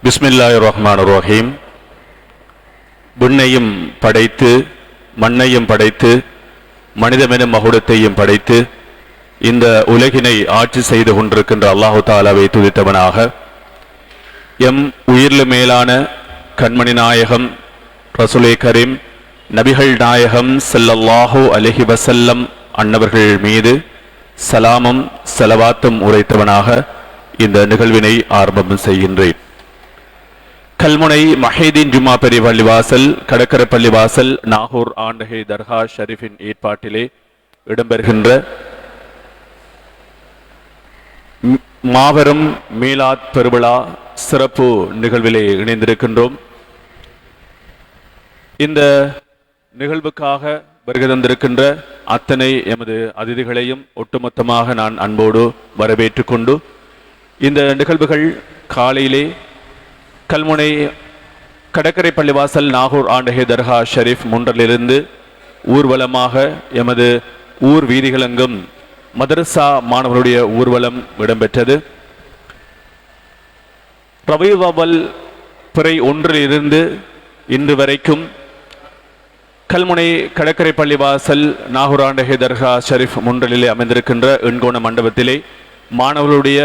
பிஸ்மில்லாஹிர் ரஹ்மானிர் ரஹீம். விண்ணையும் படைத்து மண்ணையும் படைத்து மனிதமெனும் மகுடத்தையும் படைத்து இந்த உலகினை ஆட்சி செய்து கொண்டிருக்கின்ற அல்லாஹு தாலாவை துதித்தவனாக எம் உயிர்ல மேலான கண்மணி நாயகம் ரசூலே கரீம் நபிகள் நாயகம் ஸல்லல்லாஹு அலைஹி வஸல்லம் அன்னவர்கள் மீது சலாமும் ஸலவாத்தும் உரைத்தவனாக இந்த நிகழ்வினை ஆரம்பம் செய்கின்றேன். கல்முனை மஹீதீன் ஜும்மா பெரிய பள்ளிவாசல், கடற்கரை பள்ளிவாசல், நாகூர் ஆண்டகை தர்கா ஷரீஃபின் ஏற்பாட்டிலே இடம்பெறுகின்ற மாபெரும் மீலாத் பெருவிழா சிறப்பு நிகழ்விலே இணைந்திருக்கின்றோம். இந்த நிகழ்வுக்காக வருகை தந்திருக்கின்ற அத்தனை எமது அதிதிகளையும் ஒட்டுமொத்தமாக நான் அன்போடு வரவேற்றுக் கொண்டு இந்த நிகழ்வுகள் காலையிலே கல்முனை கடற்கரை பள்ளிவாசல் நாகூர் ஆண்டகை தர்கா ஷரீஃப் முன்றலிருந்து ஊர்வலமாக எமது ஊர் வீதிகளெங்கும் மதரசா மாணவர்களுடைய ஊர்வலம் இடம்பெற்றது. ரபீஉல் அவ்வல் பிறை 1 இன்று வரைக்கும் கல்முனை கடற்கரை பள்ளிவாசல் நாகூர் ஆண்டகை தர்கா ஷரீஃப் முன்றலிலே அமைந்திருக்கின்ற எண்கோண மண்டபத்திலே மாணவர்களுடைய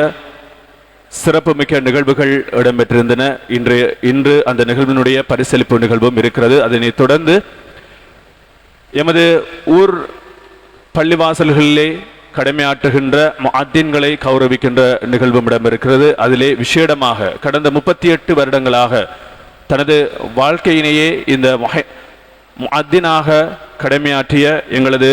சிறப்பு மிக்க நிகழ்வுகள் இடம்பெற்றிருந்தன. இன்று அந்த நிகழ்வினுடைய பரிசளிப்பு நிகழ்வும் இருக்கிறது. அதனைத் தொடர்ந்து எமது ஊர் பள்ளிவாசல்களிலே கடமையாற்றுகின்ற முஅத்தின்களை கௌரவிக்கின்ற நிகழ்வும் இடம்பெறுகிறது. அதிலே விசேடமாக கடந்த 38 வருடங்களாக தனது வாழ்க்கையினையே இந்த முஅத்தினாக கடமையாற்றிய எங்களது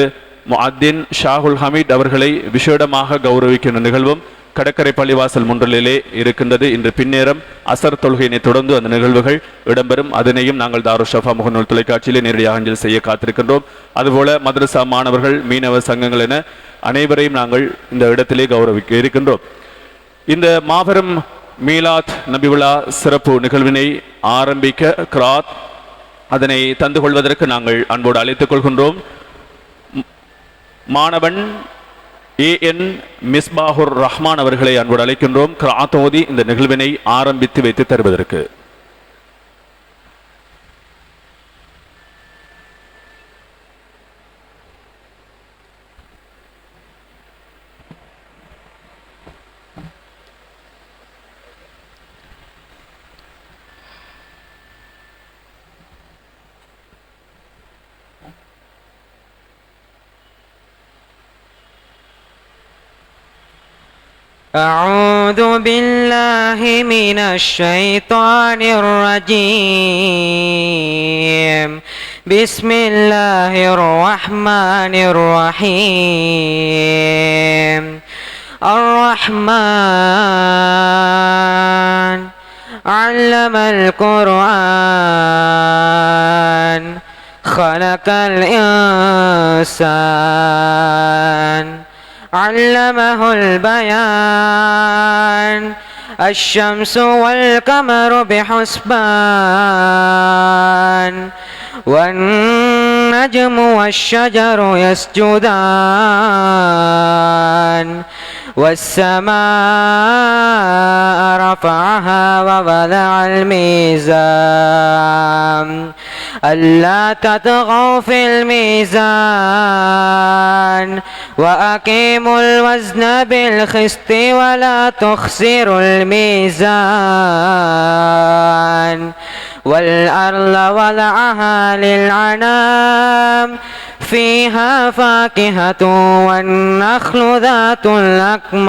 முஅத்தின் ஷாகுல் ஹமீத் அவர்களை விசேடமாக கௌரவிக்கின்ற நிகழ்வும் கடற்கரை பள்ளிவாசல் முன்றலிலே இருக்கின்றது. இன்று பின்னேரம் அசர் தொழுகையினை தொடர்ந்து அந்த நிகழ்வுகள் இடம்பெறும். அதனையும் நாங்கள் தாருல் ஷஃபா முகநூல் தொலைக்காட்சியிலே நேரடியாக அஞ்சல் செய்ய காத்திருக்கின்றோம். அதுபோல மதரசா மாணவர்கள், மீனவ சங்கங்கள் என அனைவரையும் நாங்கள் இந்த இடத்திலே கௌரவிக்க இருக்கின்றோம். இந்த மாபெரும் மீலாத் நபிவிழா சிறப்பு நிகழ்வினை ஆரம்பிக்க கிராத் அதனை தந்து கொள்வதற்கு நாங்கள் அன்போடு அழைத்துக் கொள்கின்றோம். மாணவன் ஏஎன் மிஸ்பாஹுர் ரஹ்மான் அவர்களை அன்போடு அழைக்கின்றோம். கிராத்தோதி இந்த நிகழ்வினை ஆரம்பித்து வைத்து தருவதற்கு. أعوذ بالله من الشيطان الرجيم. بسم الله الرحمن الرحيم. الرحمن علم القرآن خلق الإنسان علمه البيان. الشمس والقمر بحسبان والنجم والشجر يسجدان. والسماء رفعها ووضع الميزان ألا تطغوا في الميزان وأقيموا الوزن بالقسط ولا تخسروا الميزان. والأرض وضعها للأنام فيها فاكهة والنخل ذات الأكمام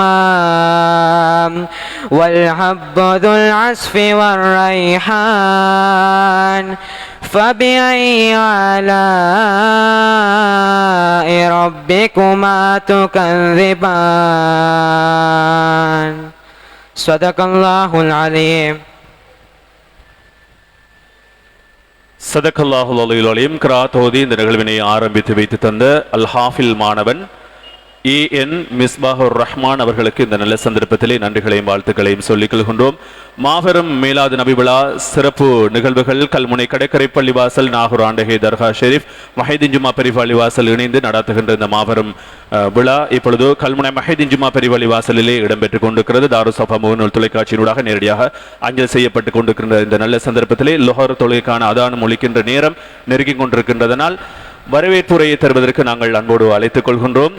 والحب ذو العصف والريحان. فبأي آلاء ربكما تكذبان. صدق الله العظيم. சதகல்லாஹுல் அலீம். கிராத்தோதி இந்த நிகழ்வினை ஆரம்பித்து வைத்து தந்த அல் ஹாஃபில் மாணவன் ஏஎன் மிஸ்பாஹுர் ரஹ்மான் அவர்களுக்கு இந்த நல்ல சந்தர்ப்பத்திலே நன்றிகளையும் வாழ்த்துக்களையும் சொல்லிக் கொள்கின்றோம். மாபெரும் மீலாது நபி விழா சிறப்பு நிகழ்வுகள் கல்முனை கடற்கரை பள்ளிவாசல் நாகூர் ஆண்டகை தர்கா ஷெரீப் மஹீதீன் ஜும்மா பெரிய பள்ளிவாசல் இணைந்து நடத்துகின்ற இந்த மாபெரும் விழா இப்பொழுது கல்முனை மஹீதீன் ஜும்மா பெரிய பள்ளிவாசலிலே இடம்பெற்றுக் கொண்டிருக்கிறது. தாருசஃபா முகநூல் தொலைக்காட்சியினூடாக நேரடியாக அஞ்சல் செய்யப்பட்டுக் கொண்டிருக்கின்ற இந்த நல்ல சந்தர்ப்பத்திலே லொஹர் தொழுகைக்கான அதானம் ஒலிக்கின்ற நேரம் நெருங்கிக் கொண்டிருக்கின்றதனால் வரவேற்புரையை தருவதற்கு நாங்கள் அன்போடு அழைத்துக் கொள்கின்றோம்.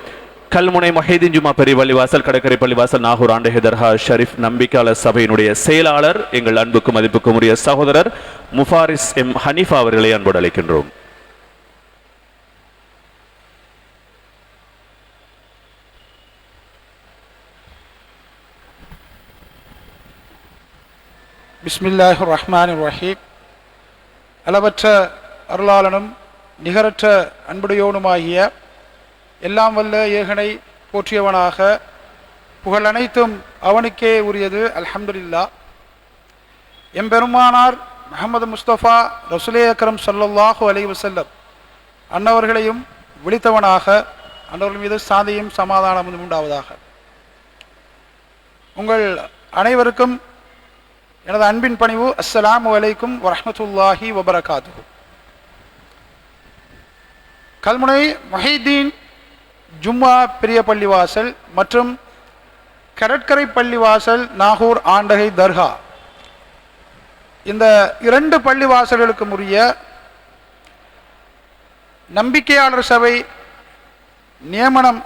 கல்முனை மஹீதீன் ஜும்மா பெரிய பள்ளிவாசல் கடற்கரை பள்ளிவாசல் நாகூர் ஆண்டகை தர்கா ஷரீப் நம்பிக்கையாளர் சபையினுடைய செயலாளர் எங்கள் அன்புக்கும் மதிப்புக்கும் உரிய சகோதரர் முஃபாரிஸ் எம் ஹனீஃபா அவர்களை அன்போடு அழைக்கின்றோம். பிஸ்மில்லாஹிர் ரஹ்மானிர் ரஹீம். அளவற்ற அருளாளனும் நிகரற்ற அன்புடையோனுமாகிய எல்லாம் வல்ல ஏகனை போற்றியவனாக புகழ் அனைத்தும் அவனுக்கே உரியது. அல்ஹம்துலில்லாஹ். எம்பெருமானார் முஹம்மது முஸ்தபா ரசூலே அக்ரம் ஸல்லல்லாஹு அலைஹி வஸல்லம் அன்னவர்களையும் விழித்தவனாக அன்னவர்கள் மீது சாந்தியும் சமாதானமும் உண்டாவதாக. உங்கள் அனைவருக்கும் எனது அன்பின் பணிவு அஸ்ஸலாமு அலைக்கும் வரஹ்மத்துல்லாஹி வபரகாத்துஹு. கல்முனை மஹீதீன் ஜும்மா பெரிய பள்ளிவாசல் மற்றும் கடற்கரை பள்ளிவாசல் நாகூர் ஆண்டகை தர்கா இந்த இரண்டு பள்ளிவாசல்களுக்கும் உரிய நம்பிக்கையாளர் சபை நியமனம்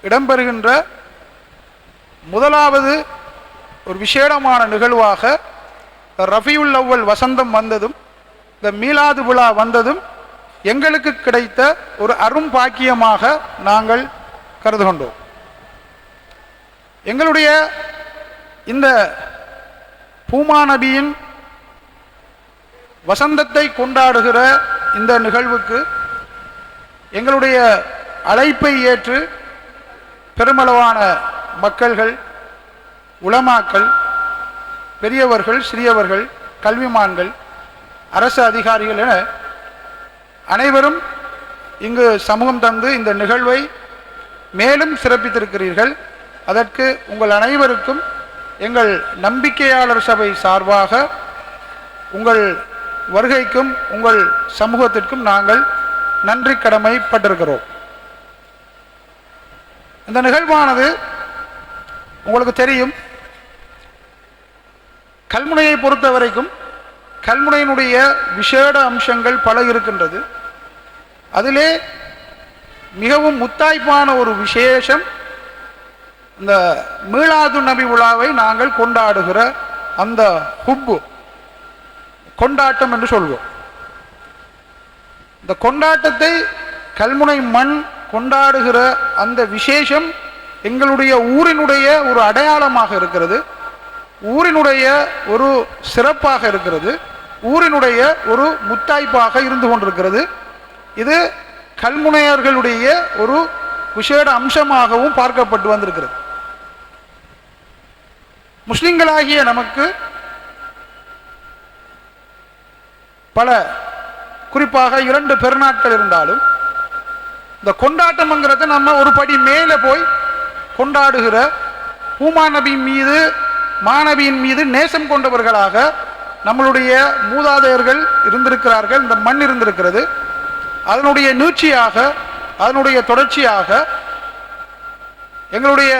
இடம்பெறுகின்ற முதலாவது ஒரு விசேடமான நிகழ்வாக ரஃபியுல் அவ்வல் வசந்தம் வந்ததும் இந்த மீலாது விழா வந்ததும் எங்களுக்கு கிடைத்த ஒரு அரும்பாக்கியமாக நாங்கள் கருது கொண்டோம். எங்களுடைய இந்த பூமா நபியின் வசந்தத்தை கொண்டாடுகிற இந்த நிகழ்வுக்கு எங்களுடைய அழைப்பை ஏற்று பெருமளவான மக்கள்கள், உலமாக்கள், பெரியவர்கள், சிறியவர்கள், கல்விமான்கள், அரசு அதிகாரிகள் என அனைவரும் இங்கு சமூகம் தந்து இந்த நிகழ்வை மேலும் சிறப்பித்திருக்கிறீர்கள். அதற்கு உங்கள் அனைவருக்கும் எங்கள் நம்பிக்கையாளர் சபை சார்பாக உங்கள் வருகைக்கும் உங்கள் சமூகத்திற்கும் நாங்கள் நன்றி கடமைப்பட்டிருக்கிறோம். இந்த நிகழ்வானது உங்களுக்கு தெரியும், கல்முனையை பொறுத்த வரைக்கும் கல்முனையினுடைய விசேட அம்சங்கள் பல இருக்கின்றது. அதிலே மிகவும் முத்தாய்ப்பான ஒரு விசேஷம் இந்த மீலாது நபி விழாவை நாங்கள் கொண்டாடுகிற அந்த ஹுப்பு கொண்டாட்டம் என்று சொல்வோம். இந்த கொண்டாட்டத்தை கல்முனை மண் கொண்டாடுகிற அந்த விசேஷம் எங்களுடைய ஊரினுடைய ஒரு அடையாளமாக இருக்கிறது, ஊரினுடைய ஒரு சிறப்பாக இருக்கிறது, ஊரினுடைய ஒரு முத்தாய்ப்பாக இருந்து கொண்டிருக்கிறது. இது கல்முனையர்களுடைய ஒரு விசேட அம்சமாகவும் பார்க்கப்பட்டு வந்திருக்கிறது. முஸ்லிம்களாகிய நமக்கு பல, குறிப்பாக 2 பெருநாட்கள் இருந்தாலும் இந்த கொண்டாட்டம்ங்கிறத நம்ம ஒரு படி மேலே போய் கொண்டாடுகிற பூமா நபி மீது, மாநபியின் மீது நேசம் கொண்டவர்களாக நம்மளுடைய மூதாதையர்கள் இருந்திருக்கிறார்கள். இந்த மண் இருந்திருக்கிறது. அதனுடைய நீட்சியாக, அதனுடைய தொடர்ச்சியாக எங்களுடைய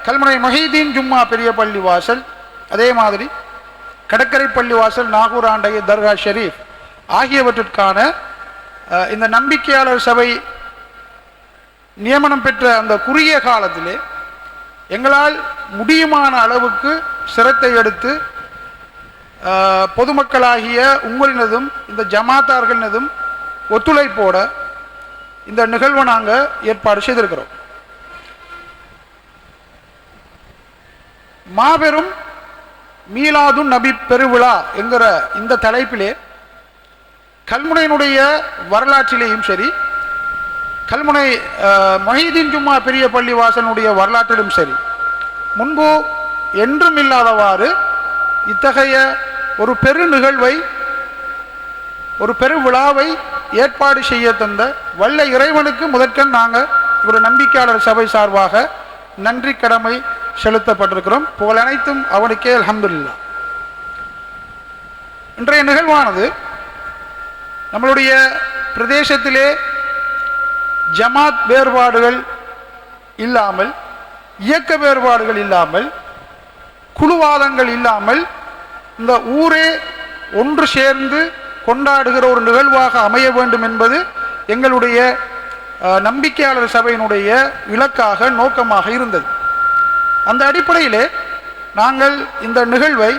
கல்முனை மஹீதீன் ஜும்மா பெரிய பள்ளிவாசல், அதே மாதிரி கடற்கரை பள்ளிவாசல், நாகூர் ஆண்டகை தர்கா ஷெரீப் ஆகியவற்றிற்கான இந்த நம்பிக்கையாளர் சபை நியமனம் பெற்ற அந்த குறுகிய காலத்திலே எங்களால் முடியுமான அளவுக்கு சிரத்தை எடுத்து பொதுமக்களாகிய உங்களினதும் இந்த ஜமாத்தார்களினதும் ஒத்துழைப்போட இந்த நிகழ்வை நாங்கள் ஏற்பாடு செய்திருக்கிறோம். மாபெரும் மீலாது நபி பெருவிழா என்கிற இந்த தலைப்பிலே கல்முனையினுடைய வரலாற்றிலேயும் சரி, கல்முனை மஹீதீன் ஜும்மா பெரிய பள்ளிவாசனுடைய வரலாற்றிலும் சரி, முன்பு என்றும் இல்லாதவாறு இத்தகைய ஒரு பெரு நிகழ்வை, ஒரு பெரு விழாவை ஏற்பாடு செய்ய தந்த வல்ல இறைவனுக்கு முதற்கண் நாங்கள் ஒரு நம்பிக்கையாளர் சபை சார்பாக நன்றி கடமை செலுத்தப்பட்டிருக்கிறோம். புகழ் அனைத்தும் அவனுக்கே, அல்ஹம்துலில்லாஹ். இன்றைய நிகழ்வானது நம்மளுடைய பிரதேசத்திலே ஜமாத் வேறுபாடுகள் இல்லாமல், இயக்க வேறுபாடுகள் இல்லாமல், குழுவாதங்கள் இல்லாமல் இந்த ஊரே ஒன்று சேர்ந்து கொண்டாடுகிற ஒரு நிகழ்வாக அமைய வேண்டும் என்பது எங்களுடைய நம்பிக்கையாளர் சபையினுடைய இலக்காக, நோக்கமாக இருந்தது. அந்த அடிப்படையிலே நாங்கள் இந்த நிகழ்வை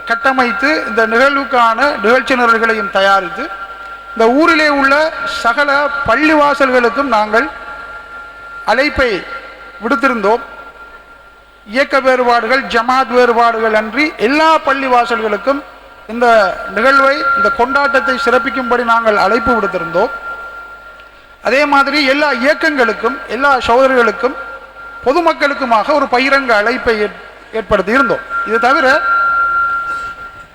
கட்டமைத்து, இந்த நிகழ்வுக்கான நிகழ்ச்சி நிரல்களையும் தயாரித்து, இந்த ஊரிலே உள்ள சகல பள்ளிவாசல்களுக்கும் நாங்கள் அழைப்பை விடுத்திருந்தோம். இயக்க வேறுபாடுகள், ஜமாத் வேறுபாடுகள் அன்றி எல்லா பள்ளிவாசல்களுக்கும் இந்த நிகழ்வை, இந்த கொண்டாட்டத்தை சிறப்பிக்கும்படி நாங்கள் அழைப்பு விடுத்திருந்தோம். அதே மாதிரி எல்லா இயக்கங்களுக்கும், எல்லா சகோதரர்களுக்கும், பொதுமக்களுக்குமாக ஒரு பகிரங்க அழைப்பை ஏற்படுத்தி இருந்தோம். இது தவிர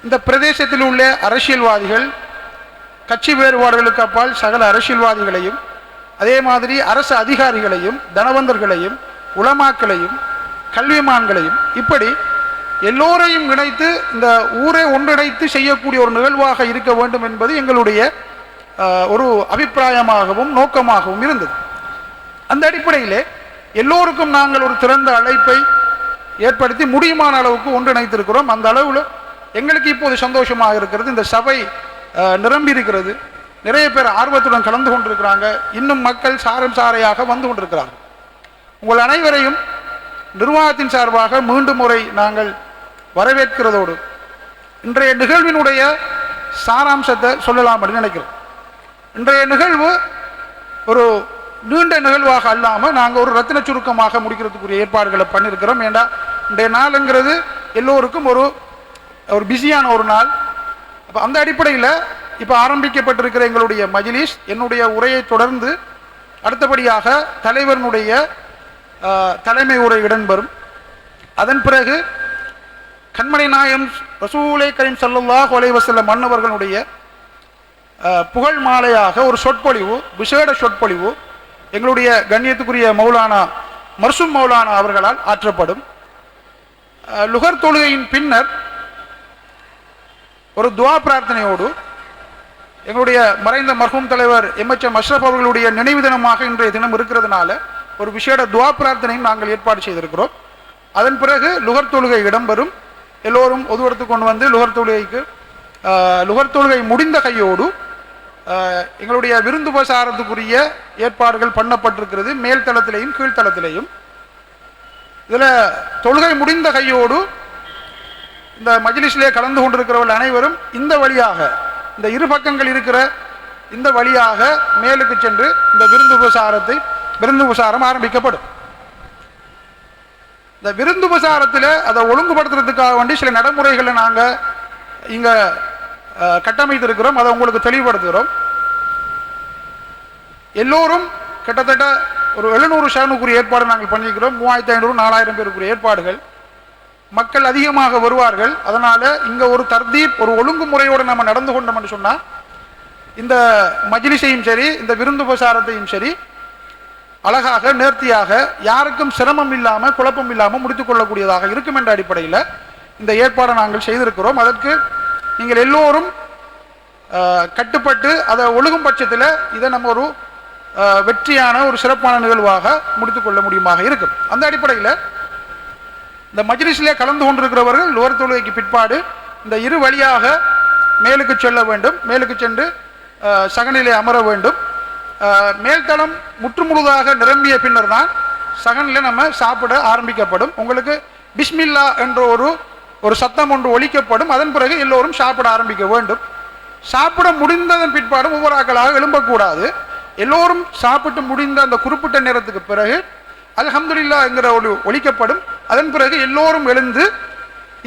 இந்த பிரதேசத்தில் உள்ள அரசியல்வாதிகள், கட்சி வேறுபாடுகளுக்கு அப்பால் சகல அரசியல்வாதிகளையும், அதே மாதிரி அரசு அதிகாரிகளையும், தனவந்தர்களையும், உலமாக்களையும், கல்விமான்களையும், இப்படி எல்லோரையும் இணைத்து இந்த ஊரை ஒன்றிணைத்து செய்யக்கூடிய ஒரு நிகழ்வாக இருக்க வேண்டும் என்பது எங்களுடைய ஒரு அபிப்பிராயமாகவும் நோக்கமாகவும் இருந்தது. அந்த அடிப்படையிலே எல்லோருக்கும் நாங்கள் ஒரு திறந்த அழைப்பை ஏற்படுத்தி முடியுமான அளவுக்கு ஒன்றிணைத்திருக்கிறோம். அந்த அளவில் எங்களுக்கு இப்போது சந்தோஷமாக இருக்கிறது. இந்த சபை நிரம்பி இருக்கிறது. நிறைய பேர் ஆர்வத்துடன் கலந்து கொண்டிருக்கிறாங்க. இன்னும் மக்கள் சாரம் சாரையாக வந்து கொண்டிருக்கிறார்கள். உங்கள் அனைவரையும் நிர்வாகத்தின் சார்பாக மீண்டும் முறை நாங்கள் வரவேற்கிறதோடு இன்றைய நிகழ்வினுடைய சாராம்சத்தை சொல்லலாம் அப்படின்னு நினைக்கிறோம். இன்றைய நிகழ்வு ஒரு நீண்ட நிகழ்வாக அல்லாமல் நாங்கள் ஒரு ரத்தின சுருக்கமாக முடிக்கிறதுக்குரிய ஏற்பாடுகளை பண்ணியிருக்கிறோம். ஏண்டா இன்றைய நாளுங்கிறது எல்லோருக்கும் ஒரு பிஸியான ஒரு நாள். அப்போ அந்த அடிப்படையில் இப்போ ஆரம்பிக்கப்பட்டிருக்கிற எங்களுடைய மஜ்லிஸ், என்னுடைய உரையை தொடர்ந்து அடுத்தபடியாக தலைவனுடைய தலைமை உரை இடம்பெறும். அதன் பிறகு கண்மணி நாயம் ரசூலை கரீம் ஸல்லல்லாஹு அலைஹி வஸல்லம் மன்னவர்களுடைய புகழ் மாலையாக ஒரு சொற்பொழிவு, விசேட சொற்பொழிவு எங்களுடைய கண்ணியத்துக்குரிய மௌலானா மர்சூம் மௌலானா அவர்களால் ஆற்றப்படும். லுகர் தொழுகையின் பின்னர் ஒரு துவா பிரார்த்தனையோடு எங்களுடைய மறைந்த மர்ஹூம் தலைவர் எம்எச்எம் அஷ்ரஃப் அவர்களுடைய நினைவு தினமாக இன்றைய தினம் இருக்கிறதுனால ஒரு விசேட துவா பிரார்த்தனையும் நாங்கள் ஏற்பாடு செய்திருக்கிறோம். அதன் பிறகு லுகர் தொழுகை இடம்பெறும். எல்லோரும் ஒதுவெடுத்து கொண்டு வந்து லுகர் தொழுகை முடிந்த கையோடு எங்களுடைய விருந்துபசாரத்துக்குரிய ஏற்பாடுகள் பண்ணப்பட்டிருக்கிறது. மேல் தளத்திலேயும் கீழ்த்தளத்திலேயும். இதில் தொழுகை முடிந்த கையோடு இந்த மஜ்லிஸிலே கலந்து கொண்டிருக்கிறவர்கள் அனைவரும் இந்த வழியாக, இந்த இரு பக்கங்கள் இருக்கிற இந்த வழியாக மேலுக்கு சென்று இந்த விருந்துபசாரம் ஆரம்பிக்கப்படும். இந்த விருந்துபசாரத்தில் அதை ஒழுங்குபடுத்துறதுக்காக வேண்டி சில நடைமுறைகளை நாங்கள் இங்கே கட்டமைத்திருக்கிறோம். அதை உங்களுக்கு தெளிவுபடுத்துகிறோம். எல்லோரும் கிட்டத்தட்ட ஒரு 700 ஏற்பாடு நாங்கள் பண்ணியிருக்கிறோம். 3500 4000 பேருக்குரிய ஏற்பாடுகள். மக்கள் அதிகமாக வருவார்கள். அதனால் இங்கே ஒரு தர்தீப், ஒரு ஒழுங்குமுறையோடு நம்ம நடந்து கொண்டோம் என்று சொன்னால் இந்த மஜ்லிஸையும் சரி, இந்த விருந்துபசாரத்தையும் சரி அழகாக, நேர்த்தியாக, யாருக்கும் சிரமம் இல்லாமல், குழப்பம் இல்லாமல் முடித்துக் கொள்ளக்கூடியதாக இருக்கும் என்ற அடிப்படையில் இந்த ஏற்பாடை நாங்கள் செய்திருக்கிறோம். அதற்கு நீங்கள் எல்லோரும் கட்டுப்பட்டு அதை ஒழுகும் பட்சத்தில் இதை நம்ம ஒரு வெற்றியான ஒரு சிறப்பான நிகழ்வாக முடித்துக்கொள்ள முடியுமாக இருக்கும். அந்த அடிப்படையில் இந்த மஜ்லிஸிலே கலந்து கொண்டிருக்கிறவர்கள் லுகர் தொழுகைக்கு பிற்பாடு இந்த இரு வழியாக மேலுக்கு செல்ல வேண்டும். மேலுக்கு சென்று சகனிலே அமர வேண்டும். மேல்தளம் முற்றுமுழுதாக நிரம்பிய பின்னர் தான் சகனில் நம்ம சாப்பிட ஆரம்பிக்கப்படும். உங்களுக்கு பிஸ்மில்லா என்ற ஒரு சத்தம் ஒன்று ஒலிக்கப்படும். அதன் பிறகு எல்லோரும் சாப்பிட ஆரம்பிக்க வேண்டும். சாப்பிட முடிந்ததன் பிற்பாடு ஒவ்வொரு ஆக்களாக எழும்பக்கூடாது. எல்லோரும் சாப்பிட்டு முடிந்த அந்த குறிப்பிட்ட நேரத்துக்கு பிறகு அல்ஹம்துலில்லாஹ் என்கிற ஒரு ஒலிக்கப்படும். அதன் பிறகு எல்லோரும் எழுந்து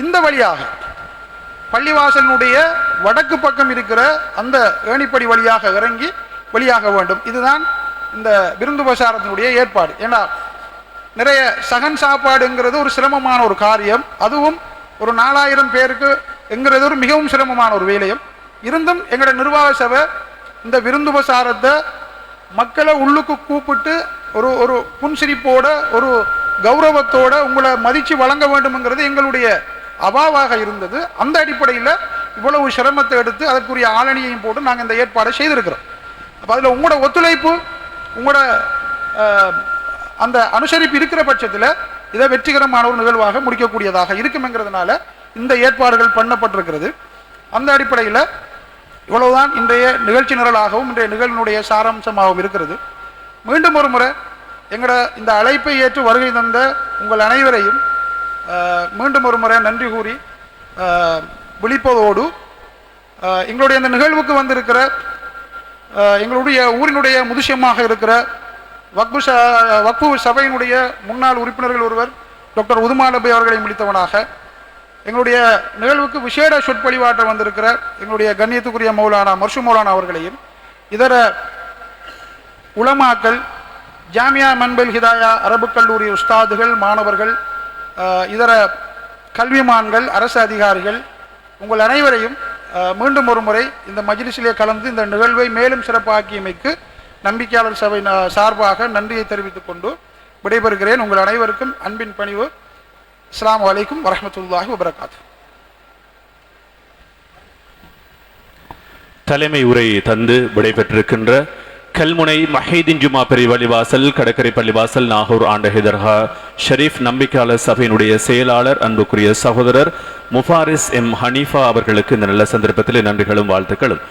இந்த வழியாக பள்ளிவாசலினுடைய வடக்கு பக்கம் இருக்கிற அந்த ஏணிப்படி வழியாக இறங்கி வெளியாக வேண்டும். இதுதான் இந்த விருந்துபசாரத்தினுடைய ஏற்பாடு. ஏன்னா நிறைய சகன் சாப்பாடுங்கிறது ஒரு சிரமமான ஒரு காரியம். அதுவும் ஒரு 4000 பேருக்கு என்கிறது ஒரு மிகவும் சிரமமான ஒரு வேலையும் இருந்தும் எங்களோட நிர்வாக சபை இந்த விருந்துபசாரத்தை மக்களை உள்ளுக்கு கூப்பிட்டு ஒரு ஒரு புன்சிரிப்போட ஒரு கௌரவத்தோட உங்களை மதித்து வழங்க வேண்டும்ங்கிறது எங்களுடைய அவாவாக இருந்தது. அந்த அடிப்படையில் இவ்வளவு சிரமத்தை எடுத்து அதற்குரிய ஆளணியையும் போட்டு நாங்கள் இந்த ஏற்பாடை செய்திருக்கிறோம். அப்போ அதில் உங்களோட ஒத்துழைப்பு, உங்களோட அந்த அனுசரிப்பு இருக்கிற பட்சத்தில் இதை வெற்றிகரமான ஒரு நிகழ்வாக முடிக்கக்கூடியதாக இருக்குங்கிறதுனால இந்த ஏற்பாடுகள் பண்ணப்பட்டிருக்கிறது. அந்த அடிப்படையில் இவ்வளவுதான் இன்றைய நிகழ்ச்சி நிரலாகவும் இன்றைய நிகழ்வினுடைய சாராம்சமாகவும் இருக்கிறது. மீண்டும் ஒரு முறை எங்களோட இந்த அழைப்பை ஏற்று வருகை தந்த உங்கள் அனைவரையும் மீண்டும் ஒரு முறை நன்றி கூறி விழிப்பதோடு எங்களுடைய இந்த நிகழ்வுக்கு வந்திருக்கிற எங்களுடைய ஊரினுடைய முதிசியமாக இருக்கிற வக்ஃபு சபையினுடைய முன்னாள் உறுப்பினர்கள் ஒருவர் டாக்டர் உதுமானபை அவர்களை முடித்தவனாக, எங்களுடைய நிகழ்வுக்கு விசேட சொற்பொழிவாற்ற வந்திருக்கிற எங்களுடைய கண்ணியத்துக்குரிய மௌலானா மர்ஷு மௌலானா அவர்களையும், இதர உலமாக்கள், ஜாமியா மன்பல் ஹிதாயா அரபு கல்லூரி உஸ்தாதுகள், மாணவர்கள், இதர கல்விமான்கள், அரசு அதிகாரிகள், உங்கள் அனைவரையும் மீண்டும் ஒரு முறை இந்த மஜ்லிஸிலே கலந்து இந்த நிகழ்வை மேலும் சிறப்பாக்கியமைக்கு நம்பிக்கையாளர் சபை சார்பாக நன்றியை தெரிவித்துக் கொண்டு விடைபெறுகிறேன். உங்கள் அனைவருக்கும் அன்பின் பணிவு. அஸ்ஸலாமு அலைக்கும் வரஹ்மத்துல்லாஹி வபரகாத்துஹு. தலைமை உரை தந்து விடைபெற்றிருக்கின்ற கல்முனை மஹீதீன் ஜுமா பெரிய பள்ளிவாசல், கடற்கரை பள்ளிவாசல், நாகூர் ஆண்டஹி தர்கா ஷரீஃப் நம்பிக்கையாளர் சபையினுடைய செயலாளர் அன்புக்குரிய சகோதரர் முஃபாரிஸ் எம் ஹனீஃபா அவர்களுக்கு இந்த நல்ல சந்தர்ப்பத்தில் நன்றிகளும் வாழ்த்துக்களும்.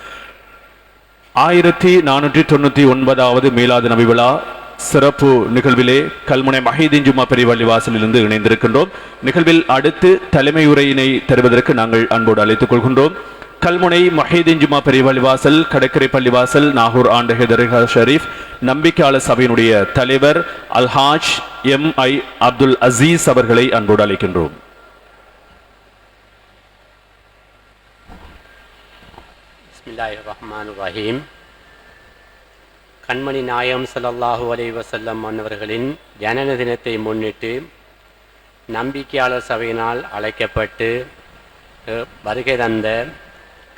1499வது மீலாது நபி விழா சிறப்பு நிகழ்விலே கல்முனை மஹீதீன் ஜுமா பெரிய பள்ளிவாசலிலிருந்து இணைந்திருக்கின்றோம். நிகழ்வில் அடுத்து தலைமை உரையினை தருவதற்கு நாங்கள் அன்போடு அழைத்துக் கொள்கின்றோம். கல்முனை மஹீதீன் ஜுமா பெரிய பள்ளிவாசல், கடற்கரை பள்ளிவாசல், நாகூர் ஆண்டஹி தர்கா ஷரீஃப் நம்பிக்கையாளர் சபையினுடைய தலைவர் அல்ஹாஜ் எம்.ஐ. அப்துல் அசீஸ் அவர்களை அன்போடு அழைக்கின்றோம். பிஸ்மில்லாஹிர் ரஹ்மானிர் ரஹீம். கண்மணி நாயகம் ஸல்லல்லாஹு அலைஹி வஸல்லம் அன்னவர்களின் ஜனன தினத்தை முன்னிட்டு நம்பிக்கையாளர் சபையினால் அழைக்கப்பட்டு வருகை தந்த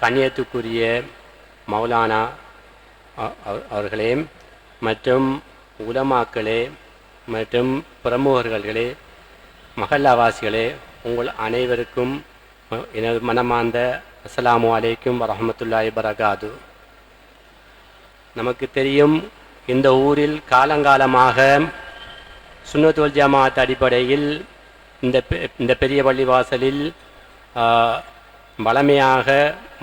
கண்ணியத்துக்குரிய மௌலானா அவர்களே மற்றும் உலமாக்களே மற்றும் பிரமுகர்களே, மஹல்லாவாசிகளே, உங்கள் அனைவருக்கும் எனது மனமார்ந்த அஸ்ஸலாமு அலைக்கும் வரஹ்மத்துல்லாஹி வபரகாது. நமக்கு தெரியும், இந்த ஊரில் காலங்காலமாக சுன்னத் வல் ஜமாஅத் அடிப்படையில் இந்த பெரிய பள்ளிவாசலில் வளமையாக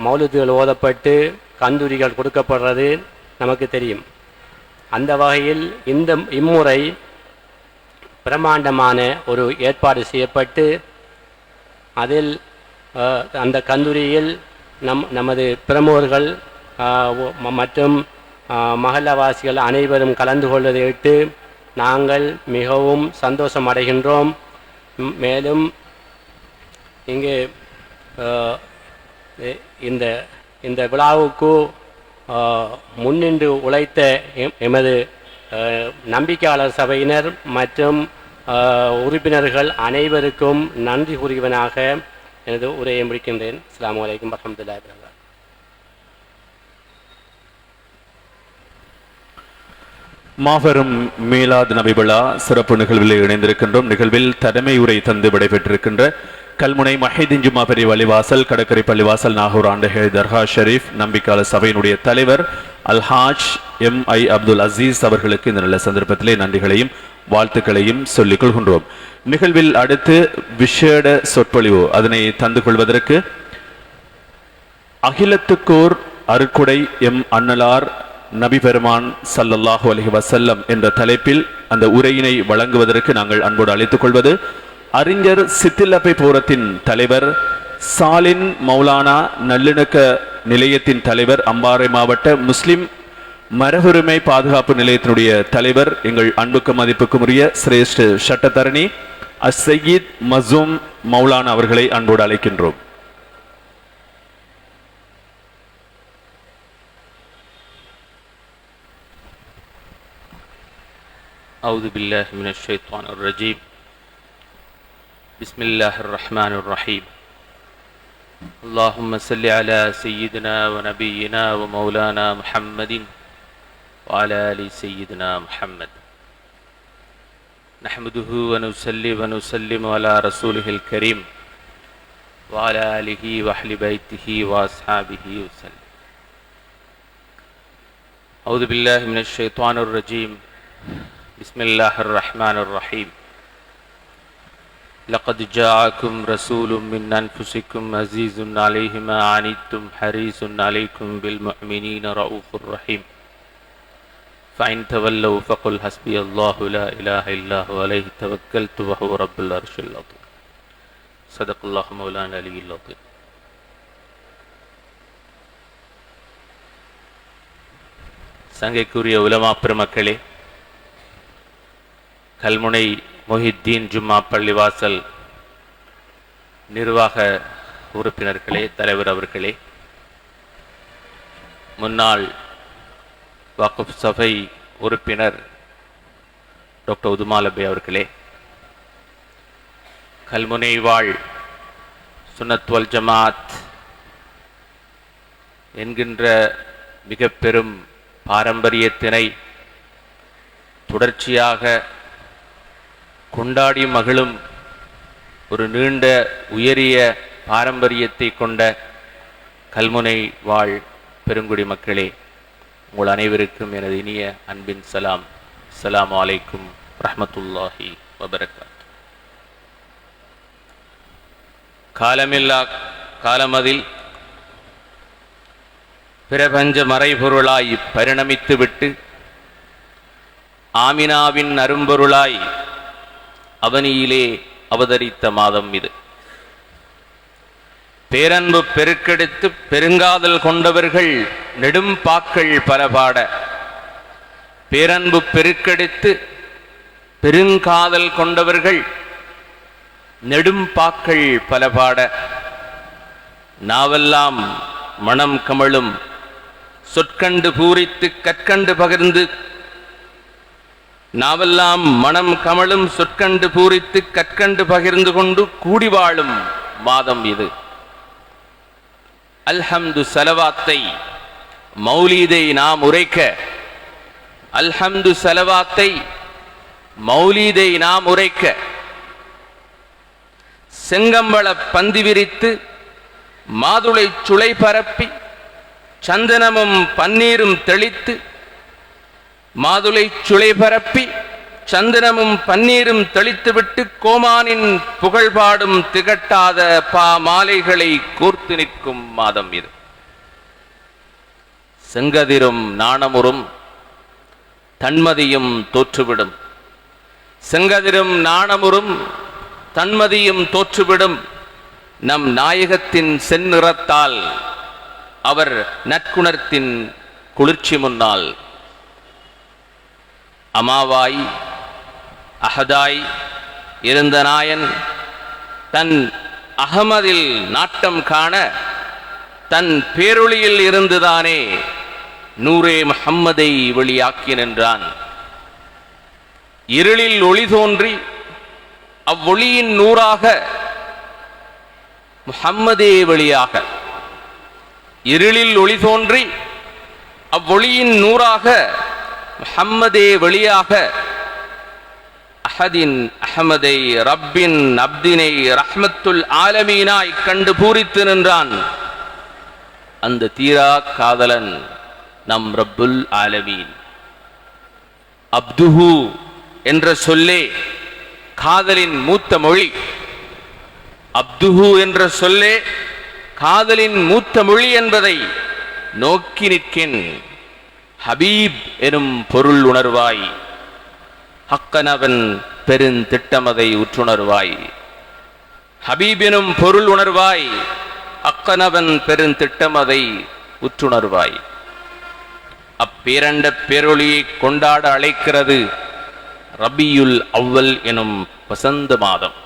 மௌலிதுகள் ஓதப்பட்டு கந்தூரிகள் கொடுக்கப்படுறது நமக்கு தெரியும். அந்த வகையில் இம்முறை பிரமாண்டமான ஒரு ஏற்பாடு செய்யப்பட்டு அதில் அந்த கந்தூரியில் நமது பிரமுகர்கள் மற்றும் மஹல்லாவாசிகள் அனைவரும் கலந்து கொள்வதையிட்டு நாங்கள் மிகவும் சந்தோஷம் அடைகின்றோம். மேலும் இங்கு இந்த விழாவுக்கு முன்னின்று உழைத்த எமது நம்பிக்கையாளர் சபையினர் மற்றும் உறுப்பினர்கள் அனைவருக்கும் நன்றி கூறியவனாக எனது உரையை முடிக்கின்றேன். அஸ்ஸலாமு அலைக்கும் வரஹ்மத்துல்லாஹி வபரகாத்துஹு. மாபெரும் மீலாது நபி விழா சிறப்பு நிகழ்வில் இணைந்திருக்கின்றோம். நிகழ்வில் தலைமை உரை தந்து விடைபெற்றிருக்கின்ற கல்முனை மஹீதீன் ஜுமா பெரிய பள்ளிவாசல், கடற்கரை பள்ளிவாசல், நாகூர் ஆண்டஹி தர்கா ஷரீஃப் நம்பிக்கையாளர் சபையினுடைய தலைவர் அல்ஹாஜ் எம்.ஐ. அப்துல் அசீஸ் அவர்களுக்கு இந்த நல்ல சந்தர்ப்பத்திலே நன்றிகளையும் வாழ்த்துக்களையும் சொல்லிக் கொள்கின்றோம். நிகழ்வில் அடுத்து விசேட சொற்பொழிவு அதனை தந்து கொள்வதற்கு அகிலத்துக்கோர் அருட்கொடை எம் அன்னலார் நபி பெருமான் ஸல்லல்லாஹு அலைஹி வஸல்லம் என்ற தலைப்பில் அந்த உரையினை வழங்குவதற்கு நாங்கள் அன்போடு அழைத்துக் கொள்வது அறிஞர் சித்தில்லப்பை போரத்தின் தலைவர், சாலின் மௌலானா நல்லிணக்க நிலையத்தின் தலைவர், அம்பாறை மாவட்ட முஸ்லிம் மரபுரிமை பாதுகாப்பு நிலையத்தினுடைய தலைவர், எங்கள் அன்புக்கும் மதிப்புக்கும் உரிய சிரேஷ்ட சட்டத்தரணி அஸ்ஸயீத் மஸூம் மௌலானா அவர்களை அன்போடு அழைக்கின்றோம். أعوذ بالله من الشيطان الرجيم. بسم الله الرحمن الرحيم. اللهم صل على سيدنا ونبينا ومولانا محمد وعلى آل سيدنا محمد. نحمده ونصلي ونسلم على رسوله الكريم وعلى آله وأهل بيته وأصحابه وسلم. أعوذ بالله من الشيطان الرجيم. بسم الله الرحمن الرحيم. لقد جاءكم رسول من أنفسكم عزيز عليه ما عنتم حريص عليكم بالمؤمنين رؤوف رحيم. فإن تولوا فقل حسبي الله لا إله إلا هو عليه توكلت وهو رب العرش العظيم. صدق الله مولانا العلي العظيم. சங்கைக்குரிய உலமா பெருமக்களே, கல்முனை மொஹித்தீன் ஜும்மா பள்ளிவாசல் நிர்வாக உறுப்பினர்களே, தலைவர் அவர்களே, முன்னாள் வக்ஃப் சபை உறுப்பினர் டாக்டர் உதுமாலபே அவர்களே, கல்முனை வாழ் சுன்னத் வல் ஜமாத் என்கின்ற மிக பெரும் பாரம்பரியத்தினை தொடர்ச்சியாக கொண்டாடி மகிழும் ஒரு நீண்ட உயரிய பாரம்பரியத்தை கொண்ட கல்முனை வாழ் பெருங்குடி மக்களே, உங்கள் அனைவருக்கும் எனது இனிய அன்பின் சலாம். அஸ்ஸலாமு அலைக்கும் ரஹ்மத்துல்லாஹி வபரகாத்துஹு. காலமில்லா காலமதில் பிரபஞ்ச மறைபொருளாய் பரிணமித்துவிட்டு ஆமினாவின் அரும்பொருளாய் அவனியிலே அவதரித்த மாதம் இது. பேரன்பு பெருக்கெடுத்து பெருங்காதல் கொண்டவர்கள் நெடும் பாக்கள் பல பாட, பேரன்பு பெருக்கெடுத்து பெருங்காதல் கொண்டவர்கள் நெடும் பாக்கள் பல பாட, நாவெல்லாம் மனம் கமழும் சொற்கண்டு பூரித்து கற்கண்டு பகிர்ந்து, நாவெல்லாம் மனம் கமழும் சொற்கண்டு பூரித்து கற்கண்டு பகிர்ந்து கொண்டு கூடி வாழும் மாதம் இது. அல்ஹம்து சலவாத்தை மௌலீதை நாம் உரைக்க, அல்ஹம்து சலவாத்தை மௌலீதை நாம் உரைக்க, செங்கம்பள பந்தி விரித்து மாதுளை சுளை பரப்பி சந்தனமும் பன்னீரும் தெளித்து, மாதுளை சுளை பரப்பி சந்தனமும் பன்னீரும் தெளித்துவிட்டு கோமானின் புகழ்பாடும் திகட்டாத பா மாலைகளை கோர்த்து நிற்கும் மாதம் இது. செங்கதிரும் நாணமுறும் தன்மதியும் தோற்றுவிடும், செங்கதிரும் நாணமுறும் தன்மதியும் தோற்றுவிடும் நம் நாயகத்தின் செந்நிறத்தால், அவர் நற்குணர்த்தின் குளிர்ச்சி முன்னால். அமாவாய் அஹதாய் இருந்த நாயன் தன் அகமதில் நாட்டம் காண தன் பேரொளியில் இருந்துதானே நூரே முஹம்மதை வெளியாக்கி நின்றான். இருளில் ஒளி தோன்றி அவ்வொளியின் நூறாக முஹம்மதே வெளியாக, இருளில் ஒளி தோன்றி அவ்வொளியின் நூறாக முஹம்மதே வெளியாக, அஹதின் அஹமதை ரப்பின் அப்தினை ரஹ்மத்துல் ஆலமீனாய் கண்டு பூரித்து நின்றான். அந்த தீரா காதலன் நம் ரப்புல் ஆலமீன். அப்துஹு என்ற சொல்லே காதலின் மூத்த மொழி. அப்துஹு என்ற சொல்லே காதலின் மூத்த மொழி என்பதை நோக்கி நிற்கின். ஹபீப் எனும் பொருள் உணர்வாய், ஹக்கனவன் பெருந்திட்டமதை உற்றுணர்வாய். ஹபீப் எனும் பொருள் உணர்வாய், அக்கனவன் பெருந்திட்டமதை உற்றுணர்வாய். அப்பேரண்ட பேரொளியை கொண்டாட அழைக்கிறது ரபியுல் அவ்வல் எனும் வசந்த மாதம்.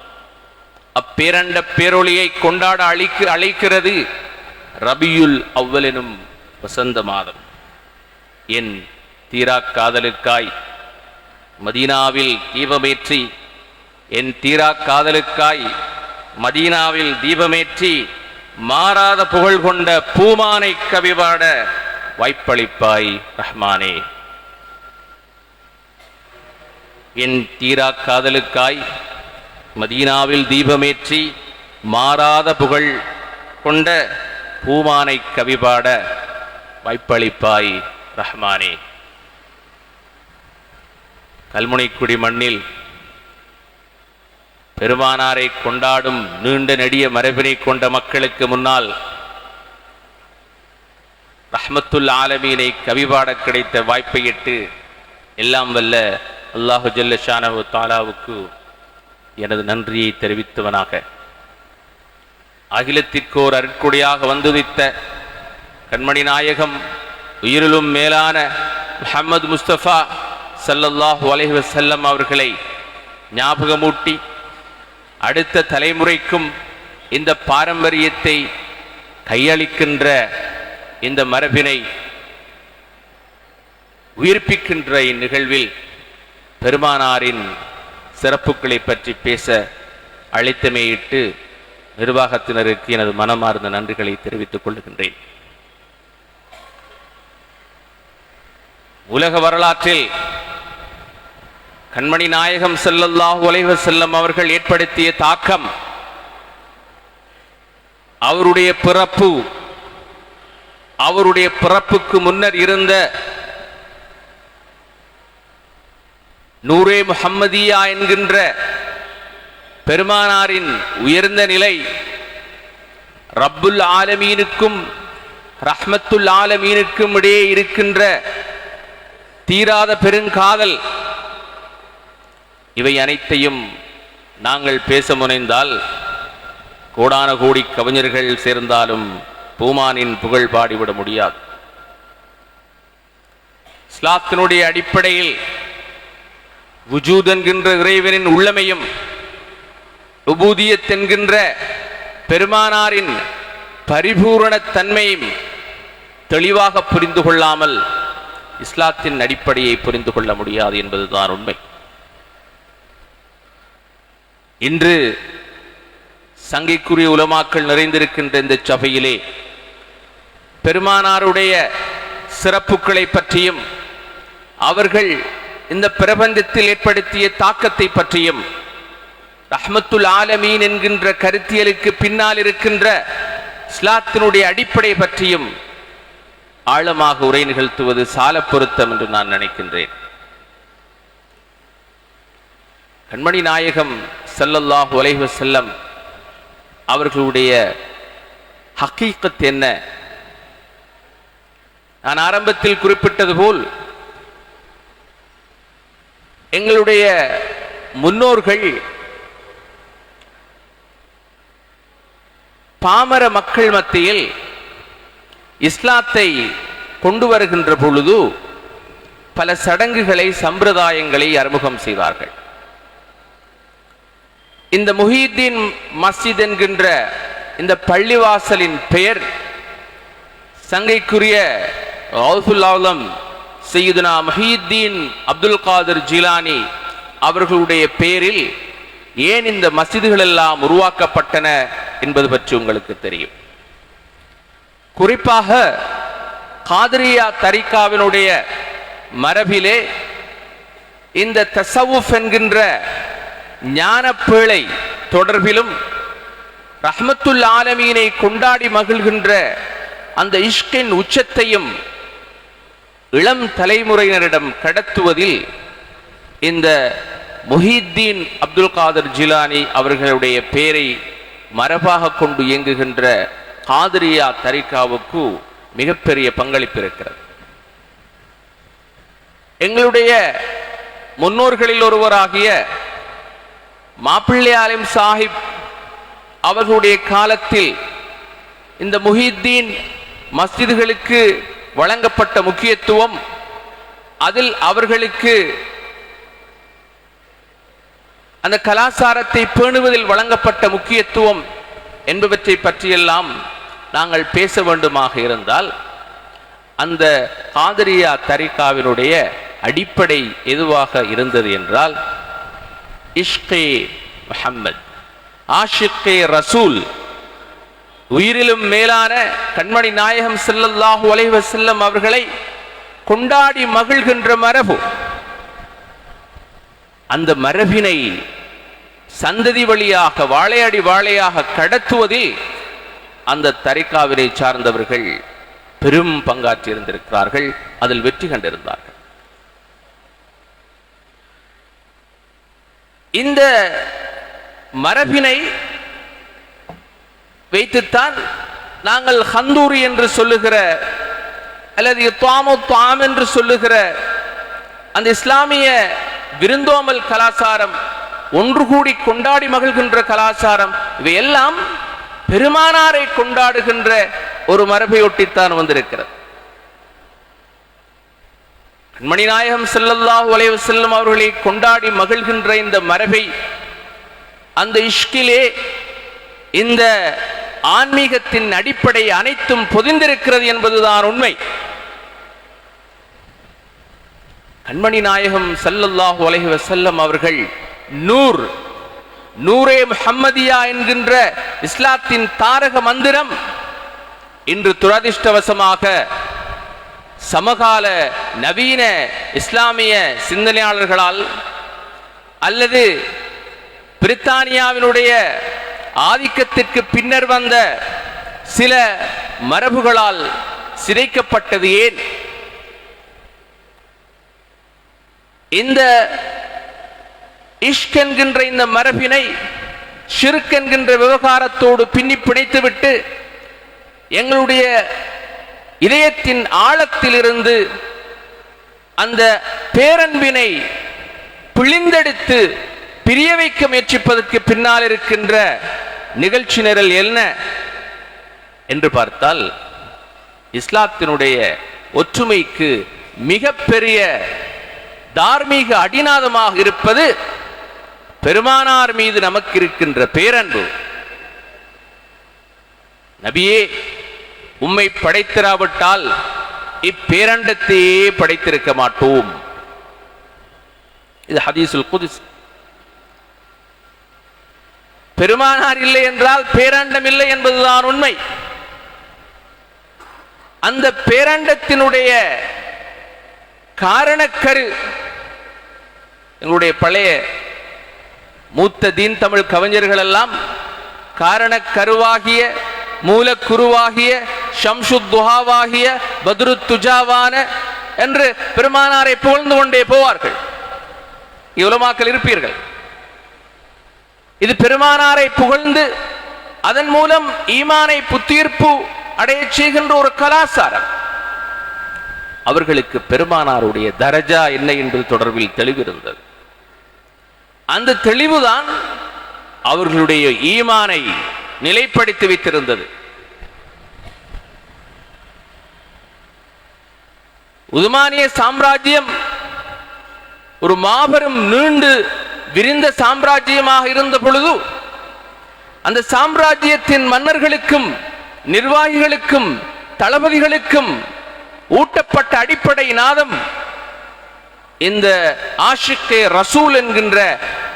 அப்பேரண்ட பேரொளியை கொண்டாட அழைக்கிறது ரபியுல் அவ்வல் எனும் வசந்த மாதம். என் தீரா காதலுக்காய் மதீனாவில் தீபமேற்றி, என் தீரா காதலுக்காய் மதீனாவில் தீபமேற்றி மாறாத புகழ் கொண்ட பூமானை கவிபாட வாய்ப்பளிப்பாய் ரஹ்மானே. என் தீரா காதலுக்காய் மதீனாவில் தீபமேற்றி மாறாத புகழ் கொண்ட பூமானை கவிபாட வாய்ப்பளிப்பாய் ரஹ்மானே. கல்முனைக்குடி மண்ணில் பெருமானாரை கொண்டாடும் நீண்ட நெடிய மரபினை கொண்ட மக்களுக்கு முன்னால் ரஹ்மத்துல் ஆலமீனை கவிபாட கிடைத்த வாய்ப்பையிட்டு எல்லாம் வல்ல அல்லாஹு ஜல்ல ஷானஹு தஆலாவுக்கு எனது நன்றியை தெரிவித்தவனாக, அகிலத்திற்கோர் அருட்கொடையாக வந்துதித்த கண்மணி நாயகம் உயிரிலும் மேலான முஹம்மது முஸ்தபா ஸல்லல்லாஹு அலைஹி வஸல்லம் அவர்களை ஞாபகமூட்டி அடுத்த தலைமுறைக்கும் இந்த பாரம்பரியத்தை கையளிக்கின்ற இந்த மரபினை உயிர்ப்பிக்கின்ற இந்நிகழ்வில் பெருமானாரின் சிறப்புகளை பற்றி பேச அழைத்தமையிட்டு நிர்வாகத்தினருக்கு எனது மனமார்ந்த நன்றிகளை தெரிவித்துக் கொள்கின்றேன். உலக வரலாற்றில் கண்மணி நாயகம் ஸல்லல்லாஹு அலைஹி வஸல்லம் அவர்கள் ஏற்படுத்திய தாக்கம், அவருடைய பிறப்பு, அவருடைய பிறப்புக்கு முன்னர் இருந்த நூரே முஹம்மதியா என்கின்ற பெருமானாரின் உயர்ந்த நிலை, ரப்புல் ஆலமீனுக்கும் ரஹ்மத்துல் ஆலமீனுக்கும் இடையே இருக்கின்ற தீராத பெருங்காதல், இவை அனைத்தையும் நாங்கள் பேச முனைந்தால் கோடான கோடி கவிஞர்கள் சேர்ந்தாலும் பூமானின் புகழ் பாடிவிட முடியாது. இஸ்லாத்தினுடைய அடிப்படையில் வுஜூத் என்கின்ற இறைவனின் உள்ளமையும் உபூதியத் என்கின்ற பெருமானாரின் பரிபூரண தன்மையும் தெளிவாக புரிந்து கொள்ளாமல் இஸ்லாத்தின் அடிப்படையை புரிந்து கொள்ள முடியாது என்பதுதான் உண்மை. இன்று சங்கைக்குரிய உலமாக்கள் நிறைந்திருக்கின்ற இந்த சபையிலே பெருமானாருடைய சிறப்புகளை பற்றியும் அவர்கள் இந்த பிரபஞ்சத்தில் ஏற்படுத்திய தாக்கத்தை பற்றியும் ரஹ்மத்துல் ஆலமீன் என்கின்ற கருத்தியலுக்கு பின்னால் இருக்கின்ற இஸ்லாத்தினுடைய அடிப்படை பற்றியும் ஆழமாக உரை நிகழ்த்துவது சால பொருத்தம் என்று நான் நினைக்கின்றேன். கண்மணி நாயகம் ஸல்லல்லாஹு அலைஹி வஸல்லம் அவர்களுடைய ஹக்கீகத் என்ன? நான் ஆரம்பத்தில் குறிப்பிட்டது போல் எங்களுடைய முன்னோர்கள் பாமர மக்கள் மத்தியில் இஸ்லாத்தை கொண்டு வருகின்ற பொழுது பல சடங்குகளை, சம்பிரதாயங்களை அறிமுகம் செய்தார்கள். இந்த முஹியுத்தீன் மஸ்ஜித் என்கின்ற இந்த பள்ளிவாசலின் பெயர் சங்கைக்குரிய கௌசுல் ஆலம் சையதுனா முஹியுத்தீன் அப்துல் காதிர் ஜிலானி அவர்களுடைய பெயரில் ஏன் இந்த மஸ்ஜிதுகள் எல்லாம் உருவாக்கப்பட்டன என்பது பற்றி உங்களுக்கு தெரியும். குறிப்பாக காதிரியா தரிகாவினுடைய மரபிலே இந்த தஸவுஃப் என்கின்ற ஞானப்பேழை தொடர்பிலும் ரஹ்மத்துல் ஆலமீனை கொண்டாடி மகிழ்கின்ற அந்த இஷ்கின் உச்சத்தையும் இளம் தலைமுறையினரிடம் கடத்துவதில் இந்த முஹியுத்தீன் அப்துல் காதிர் ஜிலானி அவர்களுடைய பெயரை மரபாக கொண்டு இயங்குகின்ற காதிரியா தரிகாவுக்கு மிகப்பெரிய பங்களிப்பு இருக்கிறது. எங்களுடைய முன்னோர்களில் ஒருவராகிய மாப்பிள்ளை ஆலிம் சாஹிப் அவர்களுடைய காலத்தில் இந்த முஹியுத்தீன் மஸ்ஜிதுகளுக்கு வழங்கப்பட்ட முக்கியத்துவம், அதில் அவர்களுக்கு அந்த கலாச்சாரத்தை பேணுவதில் வழங்கப்பட்ட முக்கியத்துவம் என்பவற்றை பற்றியெல்லாம் நாங்கள் பேச வேண்டுமாக இருந்தால் அந்த காதிரியா தரிகாவினுடைய அடிப்படை எதுவாக இருந்தது என்றால் இஷ்கே முஹம்மத், ஆஷிக்கே ரசூல், உயிரிலும் மேலான கண்மணி நாயகம் ஸல்லல்லாஹு அலைஹி வஸல்லம் அவர்களை கொண்டாடி மகிழ்கின்ற மரபு. அந்த மரபினை சந்ததி வழியாக வாழையடி வாழையாக கடத்துவதில் அந்த தரிகாவினை சார்ந்தவர்கள் பெரும் பங்காற்றி இருந்திருக்கிறார்கள், அதில் வெற்றி கண்டிருந்தார்கள். இந்த மரபினை வைத்துத்தான் நாங்கள் ஹந்தூரி என்று சொல்லுகிற அல்லது தாம் என்று சொல்லுகிற அந்த இஸ்லாமிய விருந்தோமல் கலாச்சாரம், ஒன்று கூடி கொண்டாடி மகிழ்கின்ற கலாச்சாரம், இவையெல்லாம் பெருமானாரை கொண்டாடுகின்ற ஒரு மரபையொட்டித்தான் வந்திருக்கிறது. கண்மணி நாயகம் ஸல்லல்லாஹு அலைஹி வஸல்லம் அவர்களை கொண்டாடி மகிழ்கின்ற இந்த மரபை, அந்த இஷ்கிலே இந்த ஆன்மீகத்தின் அடிப்படை அனைத்தும் பொதிந்திருக்கிறது என்பதுதான் உண்மை. கண்மணி நாயகம் ஸல்லல்லாஹு அலைஹி வஸல்லம் அவர்கள் நூரே முஹம்மதியா என்கின்ற இஸ்லாத்தின் தாரக மந்திரம் இன்று துரதிர்ஷ்டவசமாக சமகால நவீன இஸ்லாமிய சிந்தனையாளர்களால் அல்லது பிரித்தானியாவினுடைய ஆதிக்கத்திற்கு பின்னர் வந்த சில மரபுகளால் சிதைக்கப்பட்டது ஏன்? இந்த இஷ்க் என்கின்ற இந்த மரபினை ஷிர்க் என்கின்ற விவகாரத்தோடு பின்னி பிணைத்துவிட்டு எங்களுடைய இதயத்தின் ஆழத்திலிருந்து அந்த பேரன்பினை பிழிந்தெடுத்து பிரிய வைக்க முயற்சிப்பதற்கு பின்னால் இருக்கின்ற நிகழ்ச்சி நிரல் என்ன என்று பார்த்தால், இஸ்லாத்தினுடைய ஒற்றுமைக்கு மிகப்பெரிய தார்மீக அடிநாதமாக இருப்பது பெருமானார் மீது நமக்கு இருக்கின்ற பேரன்பு. நபியே, உம்மை படைத்திராவிட்டால் இப்பேரண்டத்தையே படைத்திருக்க மாட்டோம். இது ஹதீஸுல் குத்ஸ். பெருமானார் இல்லை என்றால் பேரண்டம் இல்லை என்பதுதான் உண்மை. அந்த பேரண்டத்தினுடைய காரணக்கரு எங்களுடைய பழைய மூத்த தீன் தமிழ் கவிஞர்கள் எல்லாம் காரணக்கருவாகிய மூலக்குருவாகிய ஷம்சுத்துஹாவாகிய பத்ரு துஜாவான என்று பெருமானாரை புகழ்ந்து கொண்டே போவார்கள். உலமாக்கள் இருப்பீர்கள். இது பெருமானாரை புகழ்ந்து அதன் மூலம் ஈமானை புத்தீர்ப்பு அடைய செய்கின்ற ஒரு கலாச்சாரம். அவர்களுக்கு பெருமானாருடைய தரஜா என்ன என்பது தொடர்பில் தெளிவு இருந்தது. அந்த தெளிவுதான் அவர்களுடைய ஈமானை நிலைப்படுத்தி வைத்திருந்தது. உதுமானிய சாம்ராஜ்யம் ஒரு மாபெரும் நீண்டு விரிந்த சாம்ராஜ்யமாக இருந்த பொழுது அந்த சாம்ராஜ்யத்தின் மன்னர்களுக்கும் நிர்வாகிகளுக்கும் தளபதிகளுக்கும் ஊட்டப்பட்ட அடிப்படை நாதம் இந்த ஆஷிக்கே ரசூல் என்கின்ற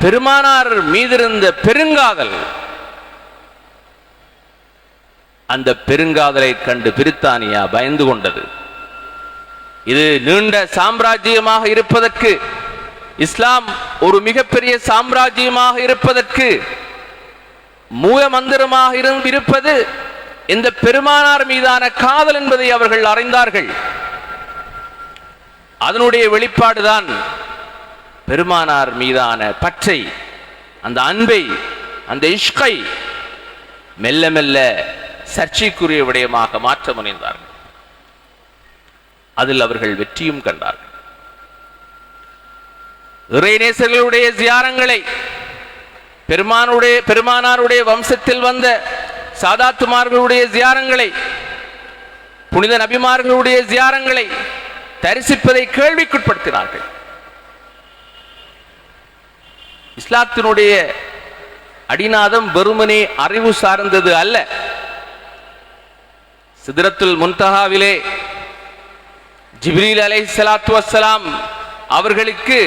பெருமானார் மீதிருந்த பெருங்காதல். அந்த பெருங்காதலை கண்டு பிரித்தானியா பயந்து கொண்டது. இது நீண்ட சாம்ராஜ்யமாக இருப்பதற்கு, இஸ்லாம் ஒரு மிகப்பெரிய சாம்ராஜ்யமாக இருப்பதற்கு மூல மந்திரமாக இருப்பது இந்த பெருமானார் மீதான காதல் என்பதை அவர்கள் அறிந்தார்கள். அதனுடைய வெளிப்பாடுதான் பெருமானார் மீதான பற்றை, அந்த அன்பை, அந்த இஷ்கை மெல்ல மெல்ல சர்ச்சைக்குரிய விடயமாக மாற்ற முனைந்தார்கள். அதில் அவர்கள் வெற்றியும் கண்டார்கள். இறைநேசர்களுடைய ஜியாரங்களை, பெருமானாருடைய வம்சத்தில் வந்த சாதாத்துமார்களுடைய ஜியாரங்களை, புனித நபிமார்களுடைய ஜியாரங்களை தரிசிப்பதை கேள்விக்குட்படுத்தினார்கள். இஸ்லாத்தினுடைய அடிநாதம் வெறுமனே அறிவு சார்ந்தது அல்ல. சிதறத்துல் முன்தஹாவிலே ஜிப்ரீல் அலைஹிஸ்ஸலாத்து வஸ்ஸலாம் அவர்களுக்கு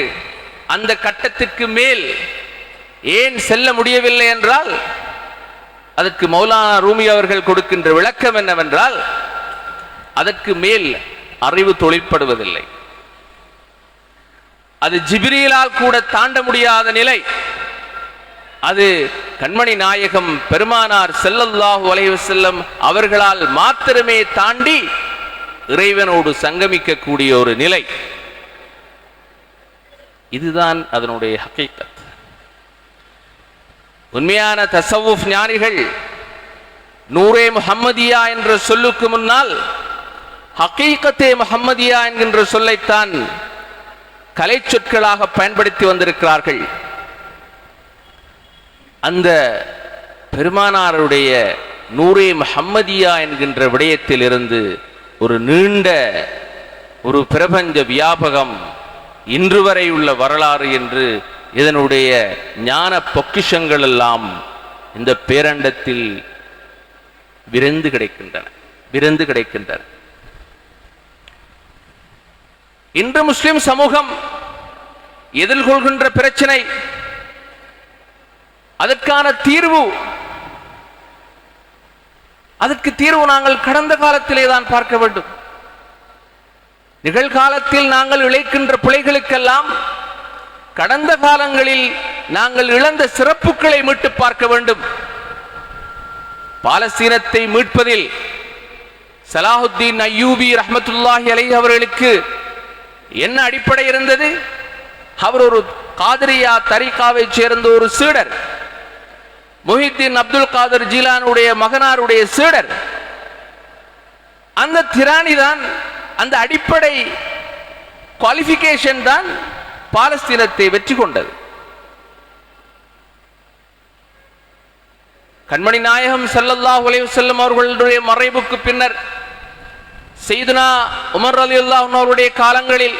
அந்த கட்டத்திற்கு மேல் ஏன் செல்ல முடியவில்லை என்றால், அதற்கு மௌலானா ரூமி அவர்கள் கொடுக்கின்ற விளக்கம் என்னவென்றால், அதற்கு மேல் அறிவு தொழிற்படுவதில்லை. அது ஜிப்ரீலால் கூட தாண்ட முடியாத நிலை. அது கண்மணி நாயகம் பெருமானார் ஸல்லல்லாஹு அலைஹி வஸல்லம் அவர்களால் மாத்திரமே தாண்டி இறைவனோடு சங்கமிக்கக்கூடிய ஒரு நிலை. இதுதான் அதனுடைய ஹகீகத். உண்மையான தஸவ்வுஃப் ஞானிகள் நூரே முஹம்மதியா என்ற சொல்லுக்கு முன்னால் ஹகீகத்தே முஹம்மதியா என்கின்ற சொல்லைத்தான் கலை சொற்களாக பயன்படுத்தி வந்திருக்கிறார்கள். அந்த பெருமானாருடைய நூரே முஹம்மதியா என்கின்ற விடயத்தில் இருந்து ஒரு நீண்ட ஒரு பிரபஞ்ச வியாபகம் இன்று வரை உள்ள வரலாறு என்று இதனுடைய ஞான பொக்கிஷங்கள் எல்லாம் இந்த பேரண்டத்தில் விரைந்து கிடைக்கின்றன. இன்று முஸ்லிம் சமூகம் எதிர்கொள்கின்ற பிரச்சனை, அதற்கான தீர்வு நாங்கள் கடந்த காலத்திலே தான் பார்க்க வேண்டும். நிகழ்காலத்தில் நாங்கள் இழைக்கின்ற பிழைகளுக்கெல்லாம் கடந்த காலங்களில் நாங்கள் இழந்த சிறப்புகளை மீட்டு பார்க்க வேண்டும். பாலஸ்தீனத்தை மீட்பதில் சலாஹுத்தீன் அய்யூபி ரஹ்மத்துல்லாஹி அலைஹி அவர்களுக்கு என்ன அடிப்படை இருந்தது? அவர் ஒரு காதிரியா தரிகாவை சேர்ந்த ஒரு சீடர், முஹித்தீன் அப்துல் காதர் ஜீலானுடைய மகனாருடைய சீடர். அந்த திராணி தான், அந்த அடிப்படை குவாலிஃபிகேஷன் தான் பாலஸ்தீனத்தை வெற்றி கொண்டது. கண்மணி நாயகம் ஸல்லல்லாஹு அலைஹி வஸல்லம் அவர்களுடைய மறைவுக்கு பின்னர் சையதுனா உமர் ரலியல்லாஹு அன்ஹு அவருடைய காலங்களில்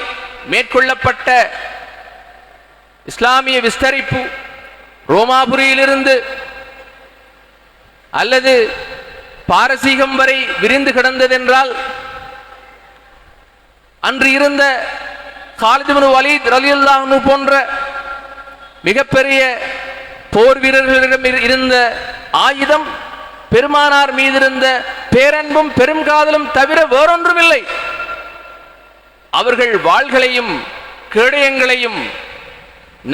மேற்கொள்ளப்பட்ட இஸ்லாமிய விஸ்தரிப்பு ரோமாபுரியிலிருந்து அல்லது பாரசீகம் வரை விரிந்து கிடந்ததென்றால், அன்று இருந்த காலித் இப்னு வலீத் ரலியல்லாஹு அன்ஹு போன்ற மிகப்பெரிய போர் வீரர்களிடம் இருந்த ஆயுதம் பெருமானார் மீது இருந்த பேரன்பும் பெரும் காதலும் தவிர வேறொன்றுமில்லை. அவர்கள் வாள்களையும் கேடயங்களையும்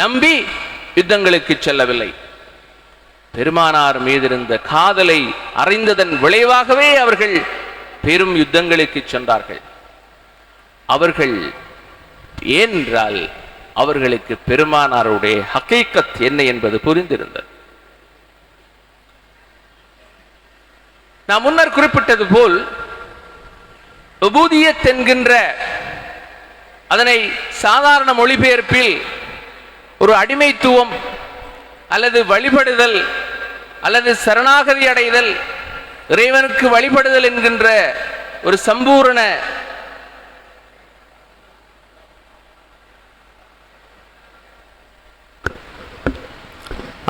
நம்பி யுத்தங்களுக்கு செல்லவில்லை. பெருமானார் மீது இருந்த காதலை அறிந்ததன் விளைவாகவே அவர்கள் பெரும் யுத்தங்களுக்கு சென்றார்கள். அவர்கள் ஏனென்றால் அவர்களுக்கு பெருமானாருடைய ஹகீகத் என்ன என்பது புரிந்திருந்தது. நான் முன்னர் குறிப்பிட்டது போல் உபூதியத் என்கின்ற அதனை சாதாரண மொழிபெயர்ப்பில் ஒரு அடிமைத்துவம் அல்லது வழிபடுதல் அல்லது சரணாகதி அடைதல், இறைவனுக்கு வழிபடுதல் என்கின்ற ஒரு சம்பூரண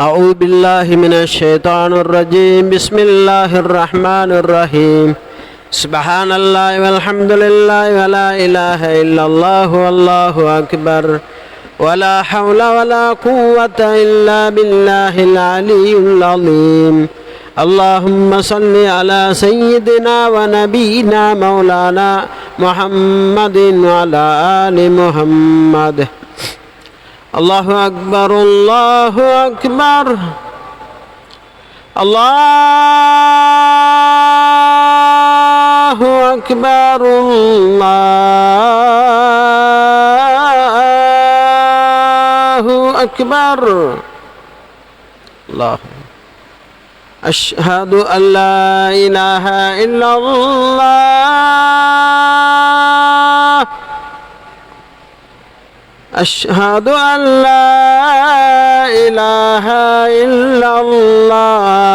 أعوذ بالله من الشيطان الرجيم. بسم الله الرحمن الرحيم. سبحان الله والحمد لله ولا إله إلا الله والله أكبر ولا حول ولا قوة إلا بالله العلي العظيم. اللهم صل على سيدنا ونبينا مولانا محمد وعلى آل محمد. الله أكبر الله أكبر الله أكبر الله أكبر. الله أشهد أن لا إله إلا الله أشهد أن لا إله إلا الله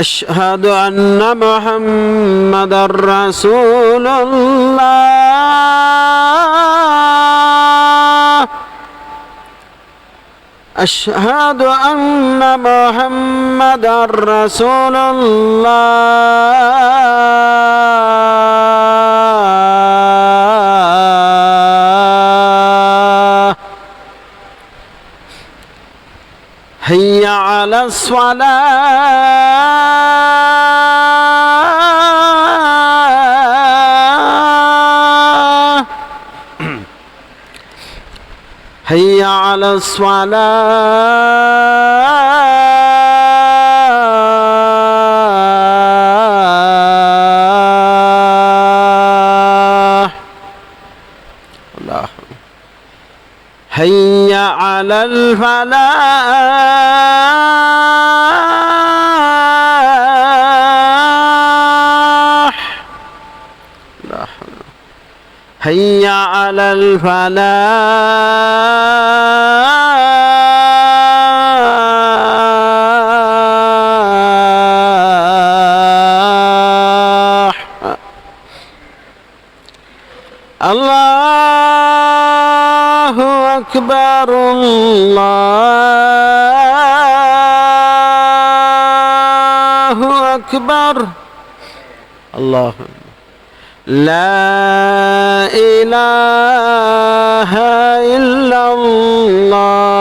أشهد أن محمد رسول الله أشهد أن محمد رسول الله. هيا على الصلاة حي على الصلاة الله حي على الفلاح حي على الفلاح الله أكبر الله أكبر الله لا إله إلا الله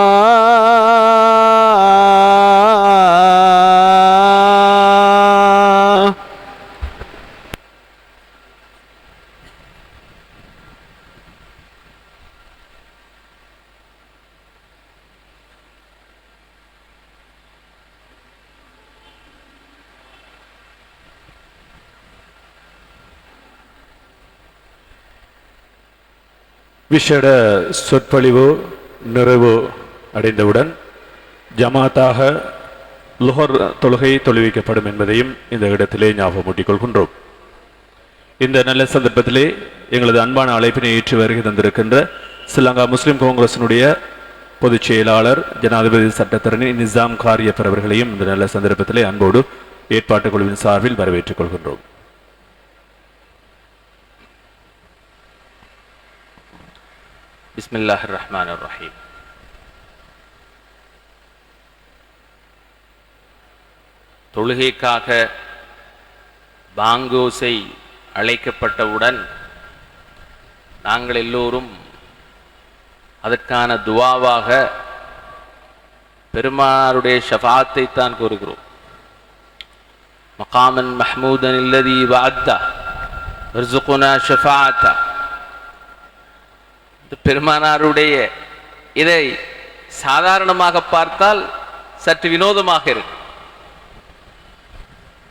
விசேட சொற்பொழிவு நிறைவு அடைந்தவுடன் ஜமாத்தாக லுஹர் தொழுகை தொழுவிக்கப்படும் என்பதையும் இந்த இடத்திலே ஞாபகமூட்டிக் கொள்கின்றோம். இந்த நல்ல சந்தர்ப்பத்திலே எங்களது அன்பான அழைப்பினை ஏற்று வருகை தந்திருக்கின்ற ஸ்ரீலங்கா முஸ்லிம் காங்கிரசினுடைய பொதுச் செயலாளர் ஜனாதிபதி சட்டத்தரணி நிசாம் காரியப்பர் அவர்களையும் இந்த நல்ல சந்தர்ப்பத்திலே அன்போடு ஏற்பாட்டுக் குழுவின் சார்பில் வரவேற்றுக் கொள்கின்றோம். பிஸ்மில்லாஹிர் ரஹ்மானிர் ரஹீம். தொழுகைக்காக பாங்கோசை அழைக்கப்பட்டவுடன் நாங்கள் எல்லோரும் அதற்கான துவாவாக பெருமானாருடைய ஷஃபாத்தை தான் கூறுகிறோம். மகாமன் மஹ்மூதன் இல்லதி வஅத்தா வர்சுகுனா ஷஃபாஅத்தா. பெருமானாருடைய இதை சாதாரணமாக பார்த்தால் சற்று வினோதமாக இருக்கு.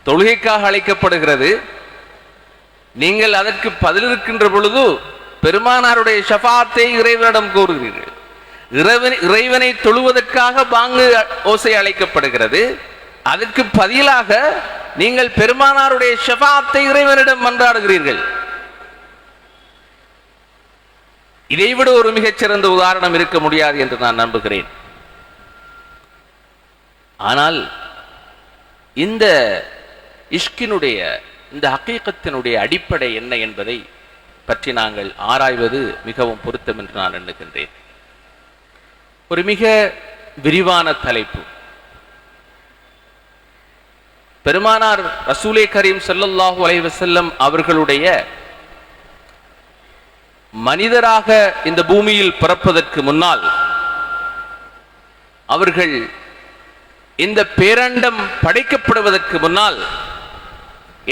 தொழுகைக்காக அழைக்கப்படுகிறது, நீங்கள் அதற்கு பதிலிருக்கின்ற பொழுது பெருமானாருடைய ஷஃபாத்தை இறைவனிடம் கோருகிறீர்கள். இறைவனை தொழுவதற்காக பாங்கு ஓசை அழைக்கப்படுகிறது, அதற்கு பதிலாக நீங்கள் பெருமானாருடைய ஷஃபாத்தை இறைவனிடம் மன்றாடுகிறீர்கள். இதைவிட ஒரு மிகச்சிறந்த உதாரணம் இருக்க முடியாது என்று நான் நம்புகிறேன். ஆனால் இந்த இஷ்கினுடைய இந்த ஹகீகத்தினுடைய அடிப்படை என்ன என்பதை பற்றி நாங்கள் ஆராய்வது மிகவும் பொருத்தம் என்று நான் எண்ணுகின்றேன். ஒரு மிக விரிவான தலைப்பு. பெருமானார் ரசூலே கரீம் ஸல்லல்லாஹு அலைஹி வஸல்லம் அவர்களுடைய மனிதராக இந்த பூமியில் பிறப்பதற்கு முன்னால் அவர்கள் இந்த பேரண்டம் படைக்கப்படுவதற்கு முன்னால்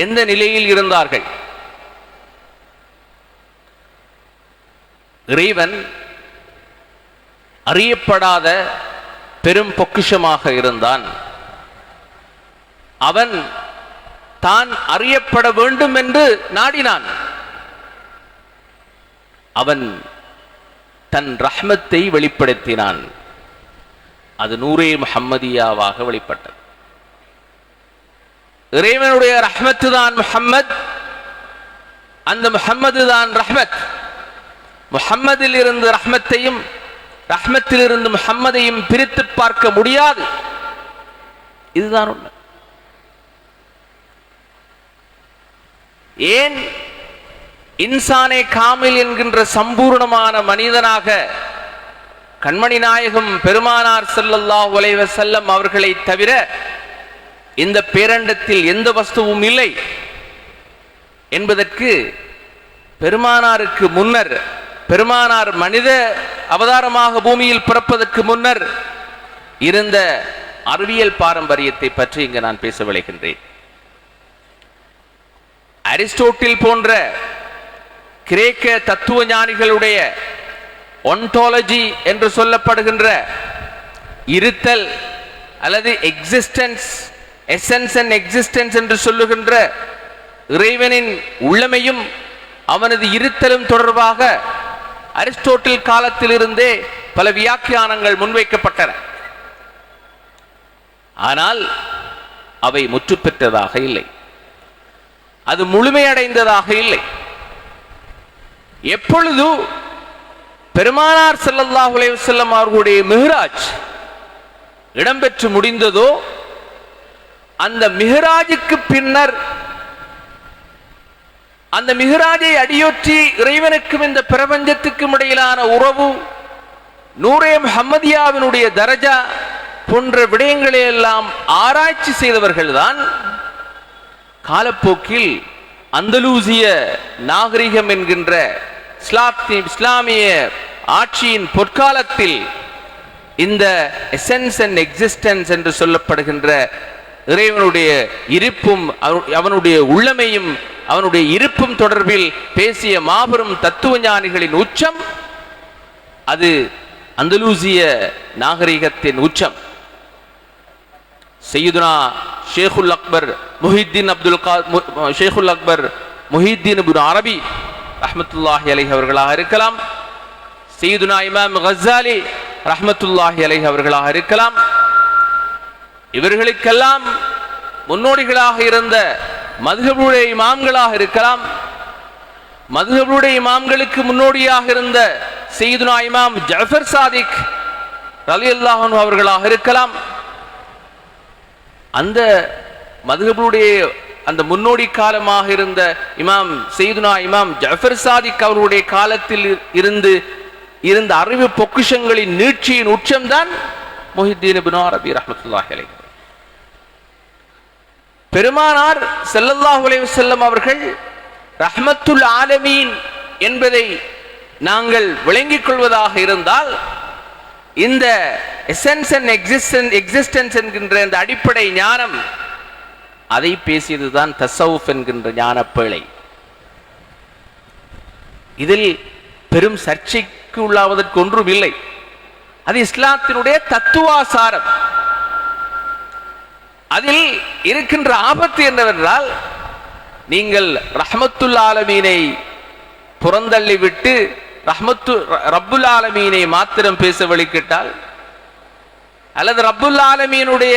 எந்த நிலையில் இருந்தார்கள்? இறைவன் அறியப்படாத பெரும் பொக்கிஷமாக இருந்தான். அவன் தான் அறியப்பட வேண்டும் என்று நாடினான். அவன் தன் ரஹ்மத்தை வெளிப்படுத்தினான். அது நூரே முஹம்மதியாவாக வெளிப்பட்டது. இறைவனுடைய ரஹ்மத்து தான் முஹம்மத், அந்த முஹம்மது தான் ரஹ்மத். முஹம்மதில் இருந்து ரஹ்மத்தையும் ரஹ்மத்தில் இருந்து முஹம்மதையும் பிரித்து பார்க்க முடியாது. இதுதான் உண்மை. ஏன் இன்சானே காமில் என்கின்ற சம்பூர்ணமான மனிதனாக கண்மணி நாயகம் பெருமானார் ஸல்லல்லாஹு அலைஹி வஸல்லம் அவர்களை தவிர இந்த பேரண்டத்தில் எந்த வஸ்துவும் இல்லை என்பதற்கு பெருமானாருக்கு முன்னர், பெருமானார் மனித அவதாரமாக பூமியில் பிறப்பதற்கு முன்னர் இருந்த அறிவியல் பாரம்பரியத்தை பற்றி இங்கு நான் பேச விளைகின்றேன். அரிஸ்டோட்டில் போன்ற கிரேக்க தத்துவ ஞானிகளுடைய ஒன்டாலஜி என்று சொல்லப்படுகின்ற இருத்தல் அல்லது எக்ஸிஸ்டன்ஸ், எசன்ஸ் அண்ட் எக்ஸிஸ்டன்ஸ் என்று சொல்லுகின்ற இறைவனின் உள்ளமையும் அவனது இருத்தலும் தொடர்பாக அரிஸ்டோட்டில் காலத்திலிருந்தே பல வியாக்கியானங்கள் முன்வைக்கப்பட்டன. ஆனால் அவை முற்று பெற்றதாக இல்லை, அது முழுமையடைந்ததாக இல்லை. எப்பொழுது பெருமானார் ஸல்லல்லாஹு அலைஹி வஸல்லம் அவர்களுடைய மிஹ்ராஜ் இடம்பெற்று முடிந்ததோ, அந்த மிஹ்ராஜுக்கு பின்னர் அந்த மிஹ்ராஜை அடியொற்றி இறைவனுக்கும் இந்த பிரபஞ்சத்துக்கும் இடையிலான உறவு, நூரே முஹம்மதியாவினுடைய தரஜா போன்ற விடயங்களை எல்லாம் ஆராய்ச்சி செய்தவர்கள்தான் காலப்போக்கில் அந்தலூசிய நாகரிகம் என்கின்ற இஸ்லாமிய ஆட்சியின் பொற்காலத்தில் இந்த எசன்ஸ் அண்ட் எக்ஸிஸ்டன்ஸ் என்று சொல்லப்படுகின்ற இறைவனுடைய இருப்பும் அவனுடைய உள்ளமையும் அவனுடைய இருப்பும் தொடர்பில் பேசிய மாபெரும் தத்துவ ஞானிகளின் உச்சம் அது அந்தலூசிய நாகரிகத்தின் உச்சம். சையதுனா ஷேகுல் அக்பர் முஹித்தீன் ஷேகுல் அக்பர் முஹித்தீன் இப்னு அரபி ரஹ்மத்துல்லாஹி அலைஹி அவர்களாக இருக்கலாம், சையதுனா இமாம் கஸ்ஸாலி ரஹ்மத்துல்லாஹி அலைஹி அவர்களாக இருக்கலாம். இவர்களுக்கெல்லாம் முன்னோடிகளாக இருந்த மதுஹபுடைய இமாம்களாக இருக்கலாம். மதுஹபுடைய இமாம்களுக்கு முன்னோடியாக இருந்த சையதுனா இமாம் ஜஃபர் சாதிக் ரலியல்லாஹு அன்ஹு அவர்களாக இருக்கலாம். அந்த மதுஹபுடைய அந்த முன்னோடி காலமாக இருந்த இமாம் சையதுனா இமாம் ஜஃபர் சாதிக் அவர்களுடைய காலத்தில் இருந்த அறிவு பொக்கிஷங்களின் நீட்சியின் உச்சம்தான் முஹித்தீன் இப்னு அரபி ரஹ்மத்துல்லாஹி அலைஹி. பெருமானார் ஸல்லல்லாஹு அலைஹி வஸல்லம் அவர்கள் ரஹ்மத்துல் ஆலமீன் என்பதை நாங்கள் விளங்கிக் கொள்வதாக இருந்தால், இந்த எசன்ஸ் அண்ட் எக்ஸிஸ்டன்ஸ் என்கின்ற இந்த அடிப்படை ஞானம், அதை பேசியதுதான் தஸவுஃப் என்கின்ற ஞானப்பேழை. இதில் பெரும் சர்ச்சைக்கு உள்ளாவதற்கு ஒன்றும் இல்லை. அது இஸ்லாத்தினுடைய தத்துவாசாரம். அதில் இருக்கின்ற ஆபத்து என்னவென்றால், நீங்கள் ரஹ்மத்துல் ஆலமீனை புறந்தள்ளி விட்டு ரப்புல் ஆலமீனை மாத்திரம் பேச வழிக்கிட்டால், அல்லது ரப்புல் ஆலமீனுடைய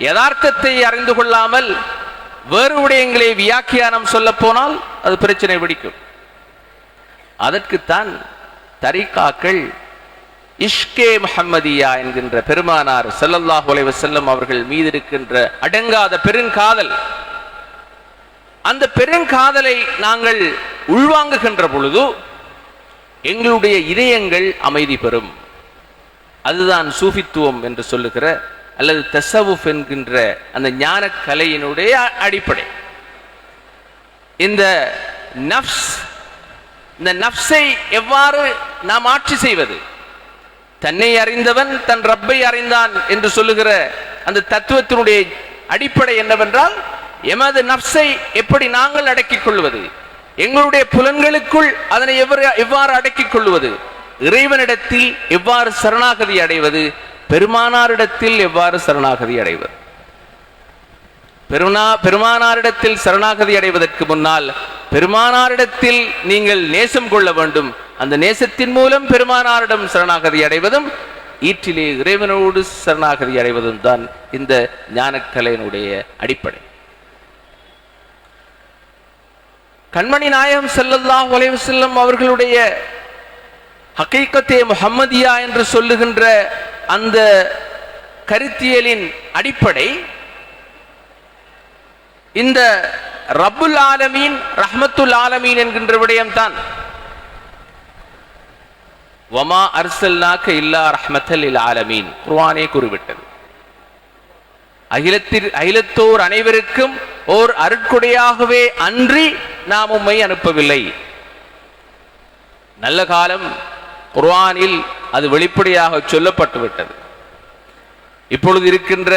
யதார்த்தத்தை அறிந்து கொள்ளாமல் வேறு விடயங்களை வியாக்கியானம் சொல்ல போனால் அது பிரச்சனை பிடிக்கும். அதற்குத்தான் தரீகாக்கள் இஷ்கே முஹம்மதியா என்கின்ற பெருமானார் ஸல்லல்லாஹு அலைஹி வஸல்லம் அவர்கள் மீது இருக்கின்ற அடங்காத பெருங்காதல், அந்த பெருங்காதலை நாங்கள் உள்வாங்குகின்ற பொழுது எங்களுடைய இதயங்கள் அமைதி பெறும். அதுதான் சூஃபித்துவம் என்று சொல்லுகிற அல்லது தஸவுஃப் என்கின்ற அந்த ஞான கலையினுடைய அடிப்படை. இந்த நஃப்ஸை எவ்வாறு நாம் ஆட்சி செய்வது? தன்னை அறிந்தவன் தன் ரப்பை அறிந்தான் என்று சொல்லுகிற அந்த தத்துவத்தினுடைய அடிப்படை என்னவென்றால், எமது நஃப்ஸை எப்படி நாங்கள் அடக்கிக் கொள்வது, எங்களுடைய புலன்களுக்குள் அதனை எவ்வாறு அடக்கிக் கொள்வது, இறைவனிடத்தில் எவ்வாறு சரணாகதி அடைவது, பெருமானாரிடத்தில் எவ்வாறு சரணாகதி அடைவது. பெருமானாரிடத்தில் சரணாகதி அடைவதற்கு முன்னால் பெருமானாரிடத்தில் நீங்கள் நேசம் கொள்ள வேண்டும். அந்த நேசத்தின் மூலம் பெருமானாரிடம் சரணாகதி அடைவதும் ஈற்றிலே இறைவனோடு சரணாகதி அடைவதும் தான் இந்த ஞானக்கலையினுடைய அடிப்படை. கண்மணி நாயகம் ஸல்லல்லாஹு அலைஹி வஸல்லம் அவர்களுடைய ஹகீகத்தே முஹம்மதியா என்று சொல்லுகின்ற அந்த கருத்தியலின் அடிப்படை இந்த ரப்புல் ஆலமீன் ரஹ்மத்துல் ஆலமீன் என்கின்ற விடயம்தான். வமா அர்சல்நாக இல்லா ரஹ்மத்தல் லில் ஆலமீன் குர்ஆனே கூறிவிட்டது. அகிலத்தோர் அனைவருக்கும் ஓர் அருட்கொடையாகவே அன்றி நாம் உம்மை அனுப்பவில்லை. நல்ல காலம் குர்ஆனில் அது வெளிப்படையாக சொல்லப்பட்டு விட்டது. இப்பொழுது இருக்கின்ற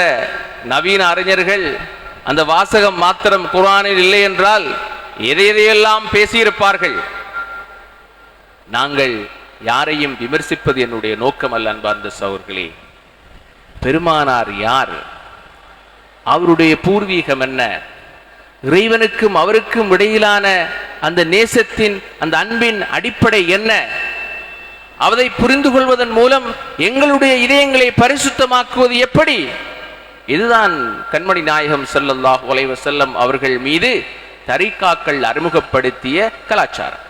நவீன அறிஞர்கள் அந்த வாசகம் மாத்திரம் குர்ஆனில் இல்லை என்றால் எதையெல்லாம் பேசியிருப்பார்கள். நாங்கள் யாரையும் விமர்சிப்பது என்னுடைய நோக்கம் அல்ல அன்பார்ந்த சகோதரர்களே. பெருமானார் யார்? அவருடைய பூர்வீகம் என்ன? இறைவனுக்கும் அவருக்கும் இடையிலான அந்த நேசத்தின் அந்த அன்பின் அடிப்படை என்ன? அதை புரிந்து கொள்வதன் மூலம் எங்களுடைய இதயங்களை பரிசுத்தமாக்குவது எப்படி? இதுதான் கண்மணி நாயகம் ஸல்லல்லாஹு அலைஹி வஸல்லம் அவர்கள் மீது தரிகாக்கள் அறிமுகப்படுத்திய கலாச்சாரம்.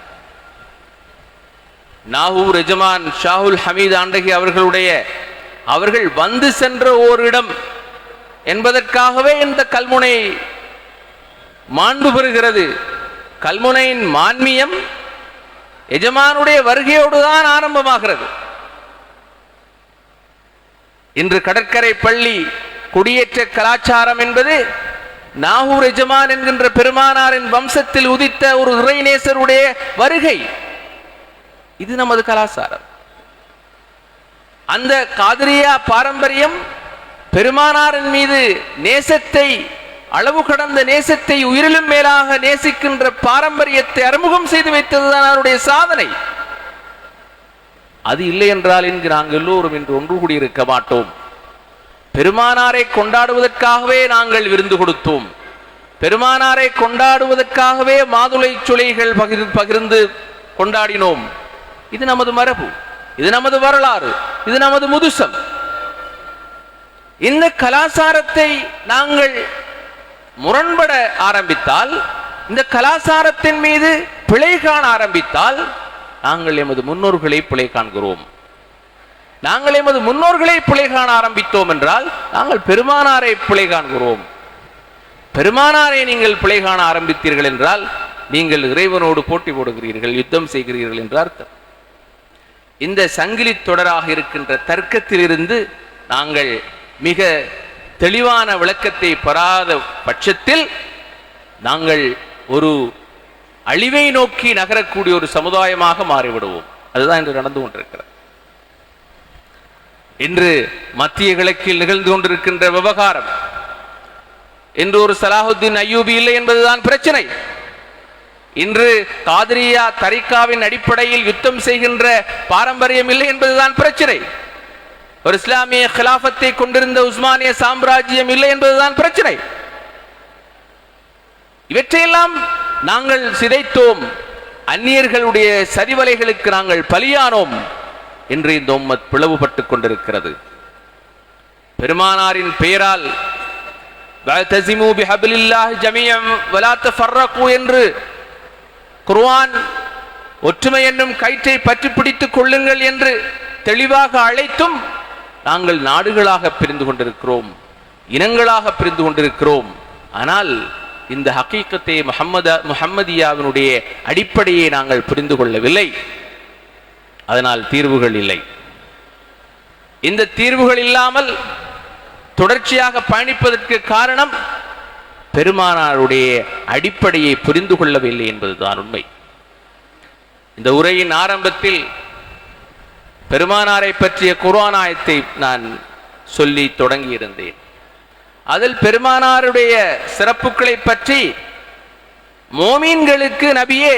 நாகூர் எஜமான் ஷாஹுல் ஹமீத் ஆண்டகி அவர்கள் வந்து சென்ற ஓரிடம் என்பதற்காகவே இந்த கல்முனை மாண்பு பெறுகிறது. கல்முனையின் மான்மியம் எஜமானுடைய வருகையோடுதான் ஆரம்பமாகிறது. இன்று கடற்கரை பள்ளி குடியேற்ற கலாச்சாரம் என்பது நாகூர் எஜமான் என்கின்ற பெருமானாரின் வம்சத்தில் உதித்த ஒரு இறைநேசருடைய வருகை. இது நமது கலாச்சாரம். அந்த காதிரியா பாரம்பரியம் பெருமானாரின் மீது நேசத்தை, அளவு கடந்த நேசத்தை, உயிரிலும் மேலாக நேசிக்கின்ற பாரம்பரியத்தை அறிமுகம் செய்து வைத்ததுதான் அவருடைய சாதனை. அது இல்லை என்றால் இங்கு நாங்கள் எல்லோரும் இன்று ஒன்று கூடியிருக்க மாட்டோம். பெருமானாரை கொண்டாடுவதற்காகவே நாங்கள் விருந்து கொடுத்தோம். பெருமானாரை கொண்டாடுவதற்காகவே மாதுளை சுளைகள் பகிர்ந்து கொண்டாடினோம். இது நமது மரபு, இது நமது வரலாறு, இது நமது முதுசம். இந்த கலாச்சாரத்தை நாங்கள் முரண்பட ஆரம்பித்தால், இந்த கலாச்சாரத்தின் மீது பிழை காண ஆரம்பித்தால், நாங்கள் எமது முன்னோர்களை பிழை காண்கிறோம். நாங்கள் எமது முன்னோர்களை பிழை காண ஆரம்பித்தோம் என்றால் நாங்கள் பெருமானாரை பிழை காண்கிறோம். பெருமானாரை நீங்கள் பிழை காண ஆரம்பித்தீர்கள் என்றால் நீங்கள் இறைவனோடு போட்டி போடுகிறீர்கள், யுத்தம் செய்கிறீர்கள் என்ற அர்த்தம். இந்த சங்கிலி தொடராக இருக்கின்ற தர்க்கத்திலிருந்து நாங்கள் மிக தெளிவான விளக்கத்தை பெறாத பட்சத்தில் நாங்கள் ஒரு அழிவை நோக்கி நகரக்கூடிய ஒரு சமுதாயமாக மாறிவிடுவோம். அதுதான் இன்று நடந்து கொண்டிருக்கிறது. இன்று மத்திய கிழக்கில் நிகழ்ந்து கொண்டிருக்கின்ற விவகாரம், இன்று ஒரு சலாஹுத்தீன் அய்யூபி இல்லை என்பதுதான் பிரச்சனை. இன்று காதிரியா தரிகாவின் அடிப்படையில் யுத்தம் செய்கின்ற பாரம்பரியம் இல்லை என்பதுதான் பிரச்சனை. ஒரு இஸ்லாமிய கிலாபத்தை கொண்டிருந்த உஸ்மானிய சாம்ராஜ்யம் இல்லை என்பதுதான் பிரச்சனை. இவற்றையெல்லாம் நாங்கள் சிதைத்தோம், அந்நியர்களுடைய சதிவலைகளுக்கு நாங்கள் பலியானோம் என்று இந்த உம்மத் பிளவுபட்டுக் கொண்டிருக்கிறது. பெருமானாரின் பெயரால் என்று குர்ஆன் ஒற்றுமை என்னும் கயிற்றை பற்றி பிடித்துக் கொள்ளுங்கள் என்று தெளிவாக அழைத்தும் நாங்கள் நாடுகளாக பிரிந்து கொண்டிருக்கிறோம், இனங்களாக பிரிந்து கொண்டிருக்கிறோம். ஆனால் இந்த ஹகீகத்தை முஹம்மதியாவினுடைய அடிப்படையை நாங்கள் புரிந்து கொள்ளவில்லை. அதனால் தீர்வுகள் இல்லை. இந்த தீர்வுகள் இல்லாமல் தொடர்ச்சியாக பயணிப்பதற்கு காரணம் பெருமானாருடைய அடிப்படையை புரிந்து கொள்ளவில்லை என்பதுதான் உண்மை. இந்த உரையின் ஆரம்பத்தில் பெருமானாரை பற்றிய குர்ஆன் ஆயத்தை நான் சொல்லி தொடங்கி இருந்தேன். அதில் பெருமானாருடைய சிறப்புகளை பற்றி, மோமீன்களுக்கு நபியே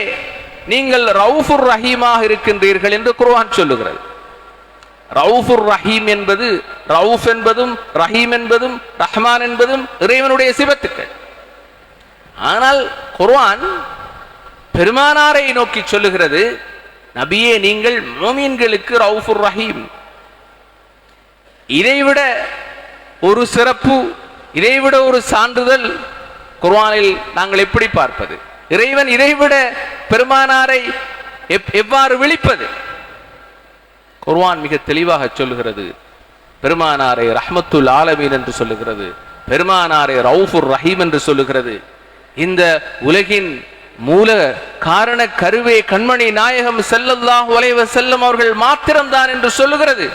நீங்கள் ரவுஃபுர் ரஹீமாக இருக்கின்றீர்கள் என்று குர்ஆன் சொல்லுகிறது. ரவுஃபுர் ரஹீம் என்பது, ரவுஃப் என்பதும் ரஹீம் என்பதும் ரஹ்மான் என்பதும் இறைவனுடைய சிபத்துக்கள். ஆனால் குர்ஆன் பெருமானாரை நோக்கி சொல்லுகிறது, நபியே நீங்கள் மோமீன்களுக்கு ரவுஃபுர் ரஹீம். இதைவிட ஒரு சிறப்பு, இதைவிட ஒரு சான்றிதழ் குர்ஆனில் நாங்கள் எப்படி பார்ப்பது? இறைவன் இதைவிட பெருமானாரை எவ்வாறு விழிப்பது? குர்ஆன் மிக தெளிவாக சொல்லுகிறது. பெருமானாரை ரஹ்மத்துல் ஆலமீன் என்று சொல்லுகிறது, பெருமானாரை ரவுஃபுர் ரஹீம் என்று சொல்லுகிறது. இந்த உலகின் மூல காரண கருவே கண்மணி நாயகம் ஸல்லல்லாஹு அலைஹி வஸல்லம் அவர்கள் மாத்திரம்தான் என்று சொல்லுகிறது.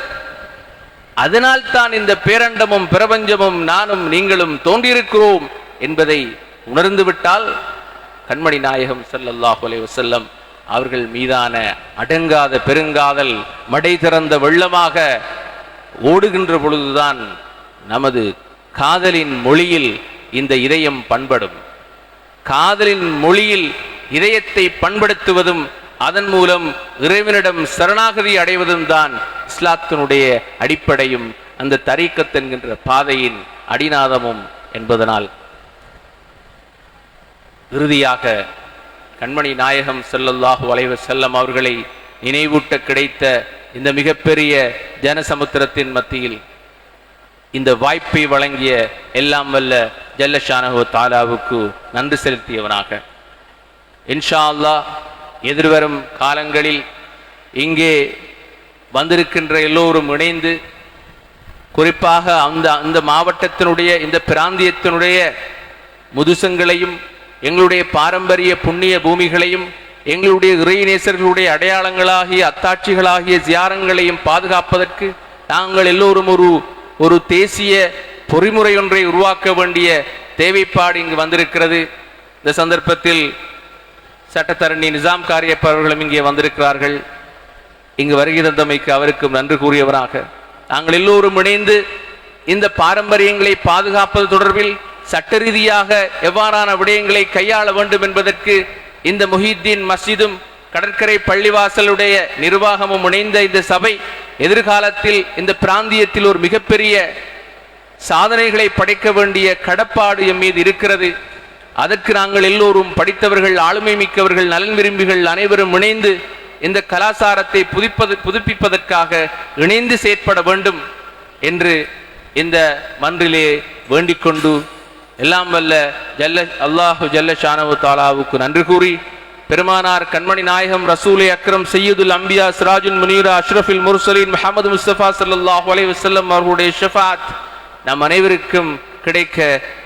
அதனால் தான் இந்த பேரண்டமும் பிரபஞ்சமும் நானும் நீங்களும் தோன்றியிருக்கிறோம் என்பதை உணர்ந்துவிட்டால் கண்மணி நாயகம் ஸல்லல்லாஹு அலைஹி வஸல்லம் அவர்கள் மீதான அடங்காத பெருங்காதல் மடை திறந்த வெள்ளமாக ஓடுகின்ற பொழுதுதான் நமது காதலின் மொழியில் இந்த இதயம் பண்படும். காதலின் மொழியில் இதயத்தை பண்படுத்துவதும் அதன் மூலம் இறைவனிடம் சரணாகதி அடைவதும் தான் இஸ்லாத்தினுடைய அடிப்படையும் அந்த தரீக்கத் என்கின்ற பாதையின் அடிநாதமும் என்பதனால் இறுதியாக கண்மணி நாயகம் ஸல்லல்லாஹு அலைஹி வஸல்லம் அவர்களை நினைவூட்ட கிடைத்த இந்த மிகப்பெரிய ஜனசமுத்திரத்தின் மத்தியில் இந்த வாய்ப்பை வழங்கிய எல்லாம் வல்ல ஜல்ல ஷானஹு தஆலாவுக்கு நன்றி செலுத்தியவனாக இன்ஷா அல்லாஹ் எதிர்வரும் காலங்களில் இங்கே வந்திருக்கின்ற எல்லோரும் இணைந்து குறிப்பாக அந்த மாவட்டத்தினுடைய இந்த பிராந்தியத்தினுடைய முதுசங்களையும் எங்களுடைய பாரம்பரிய புண்ணிய பூமிகளையும் எங்களுடைய இறைநேசர்களுடைய அடையாளங்களாகிய அத்தாட்சிகளாகிய ஜியாரங்களையும் பாதுகாப்பதற்கு நாங்கள் எல்லோரும் ஒரு தேசிய பொறிமுறை ஒன்றை உருவாக்க வேண்டிய தேவைப்பாடு இங்கு வந்திருக்கிறது. இந்த சந்தர்ப்பத்தில் சட்டத்தரணி நிசாம் காரியப்ப அவர்களும் இங்கே வந்திருக்கிறார்கள். இங்கு வருகை தந்தமைக்கு அவருக்கும் நன்றி கூறியவராக நாங்கள் எல்லோரும் இணைந்து இந்த பாரம்பரியங்களை பாதுகாப்பது தொடர்பில் சட்ட ரீதியாக எவ்வாறான விடயங்களை கையாள வேண்டும் என்பதற்கு இந்த முஹித்தீன் மஸ்ஜிதும் கடற்கரை பள்ளிவாசலுடைய நிர்வாகமும் இணைந்த இந்த சபை எதிர்காலத்தில் இந்த பிராந்தியத்தில் ஒரு மிகப்பெரிய சாதனைகளை படைக்க வேண்டிய கடப்பாடு எம் மீது இருக்கிறது. அதற்கு நாங்கள் எல்லோரும் படித்தவர்கள், ஆளுமை மிக்கவர்கள், நலன் விரும்பிகள் அனைவரும் இணைந்து இந்த கலாச்சாரத்தை புதுப்பிப்பதற்காக இணைந்து செயற்பட வேண்டும் என்று இந்த மன்றிலே வேண்டிக் கொண்டு எல்லாம் வல்ல அல்லாஹு ஜல்ல ஷானஹு தஆலாவுக்கு நன்றி கூறி பெருமானார் கண்மணி நாயகம் ரசூலே அக்ரம் சையதுல் அம்பியா சிராஜுல் முனீரா அஷ்ரஃபில் முர்சலீன் முஹம்மது முஸ்தபா ஸல்லல்லாஹு அலைஹி வஸல்லம் அவர்களுடைய ஷஃபாத் நம் அனைவருக்கும் கிடைக்க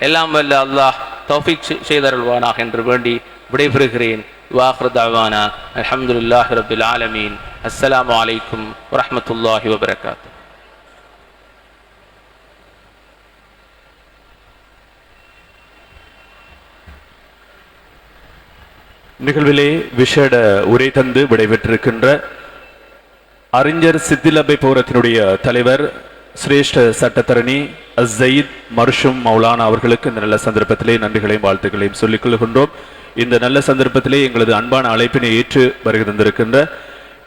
எல்லாம் வல்ல அல்லாஹ் தௌஃபீக் செய்தருள்வானாக என்று வேண்டி விடைபெறுகிறேன். வாஹிரு தஅவானா அல்ஹம்துலில்லாஹி ரப்பில் ஆலமீன். அஸ்ஸலாமு அலைக்கும் வரஹ்மத்துல்லாஹி வபரகாத்துஹு. நிகழ்விலே விஷேட உரை தந்து விடைபெற்றிருக்கின்ற அறிஞர் சித்திலபை போரத்தினுடைய தலைவர் சிரேஷ்ட சட்டத்தரணி அஸ்ஸயீத் மர்ஷும் மௌலானா அவர்களுக்கு இந்த நல்ல சந்தர்ப்பத்திலே நன்றிகளையும் வாழ்த்துக்களையும் சொல்லிக் கொள்கின்றோம். இந்த நல்ல சந்தர்ப்பத்திலே எங்களது அன்பான அழைப்பினை ஏற்று வருகை தந்திருக்கின்ற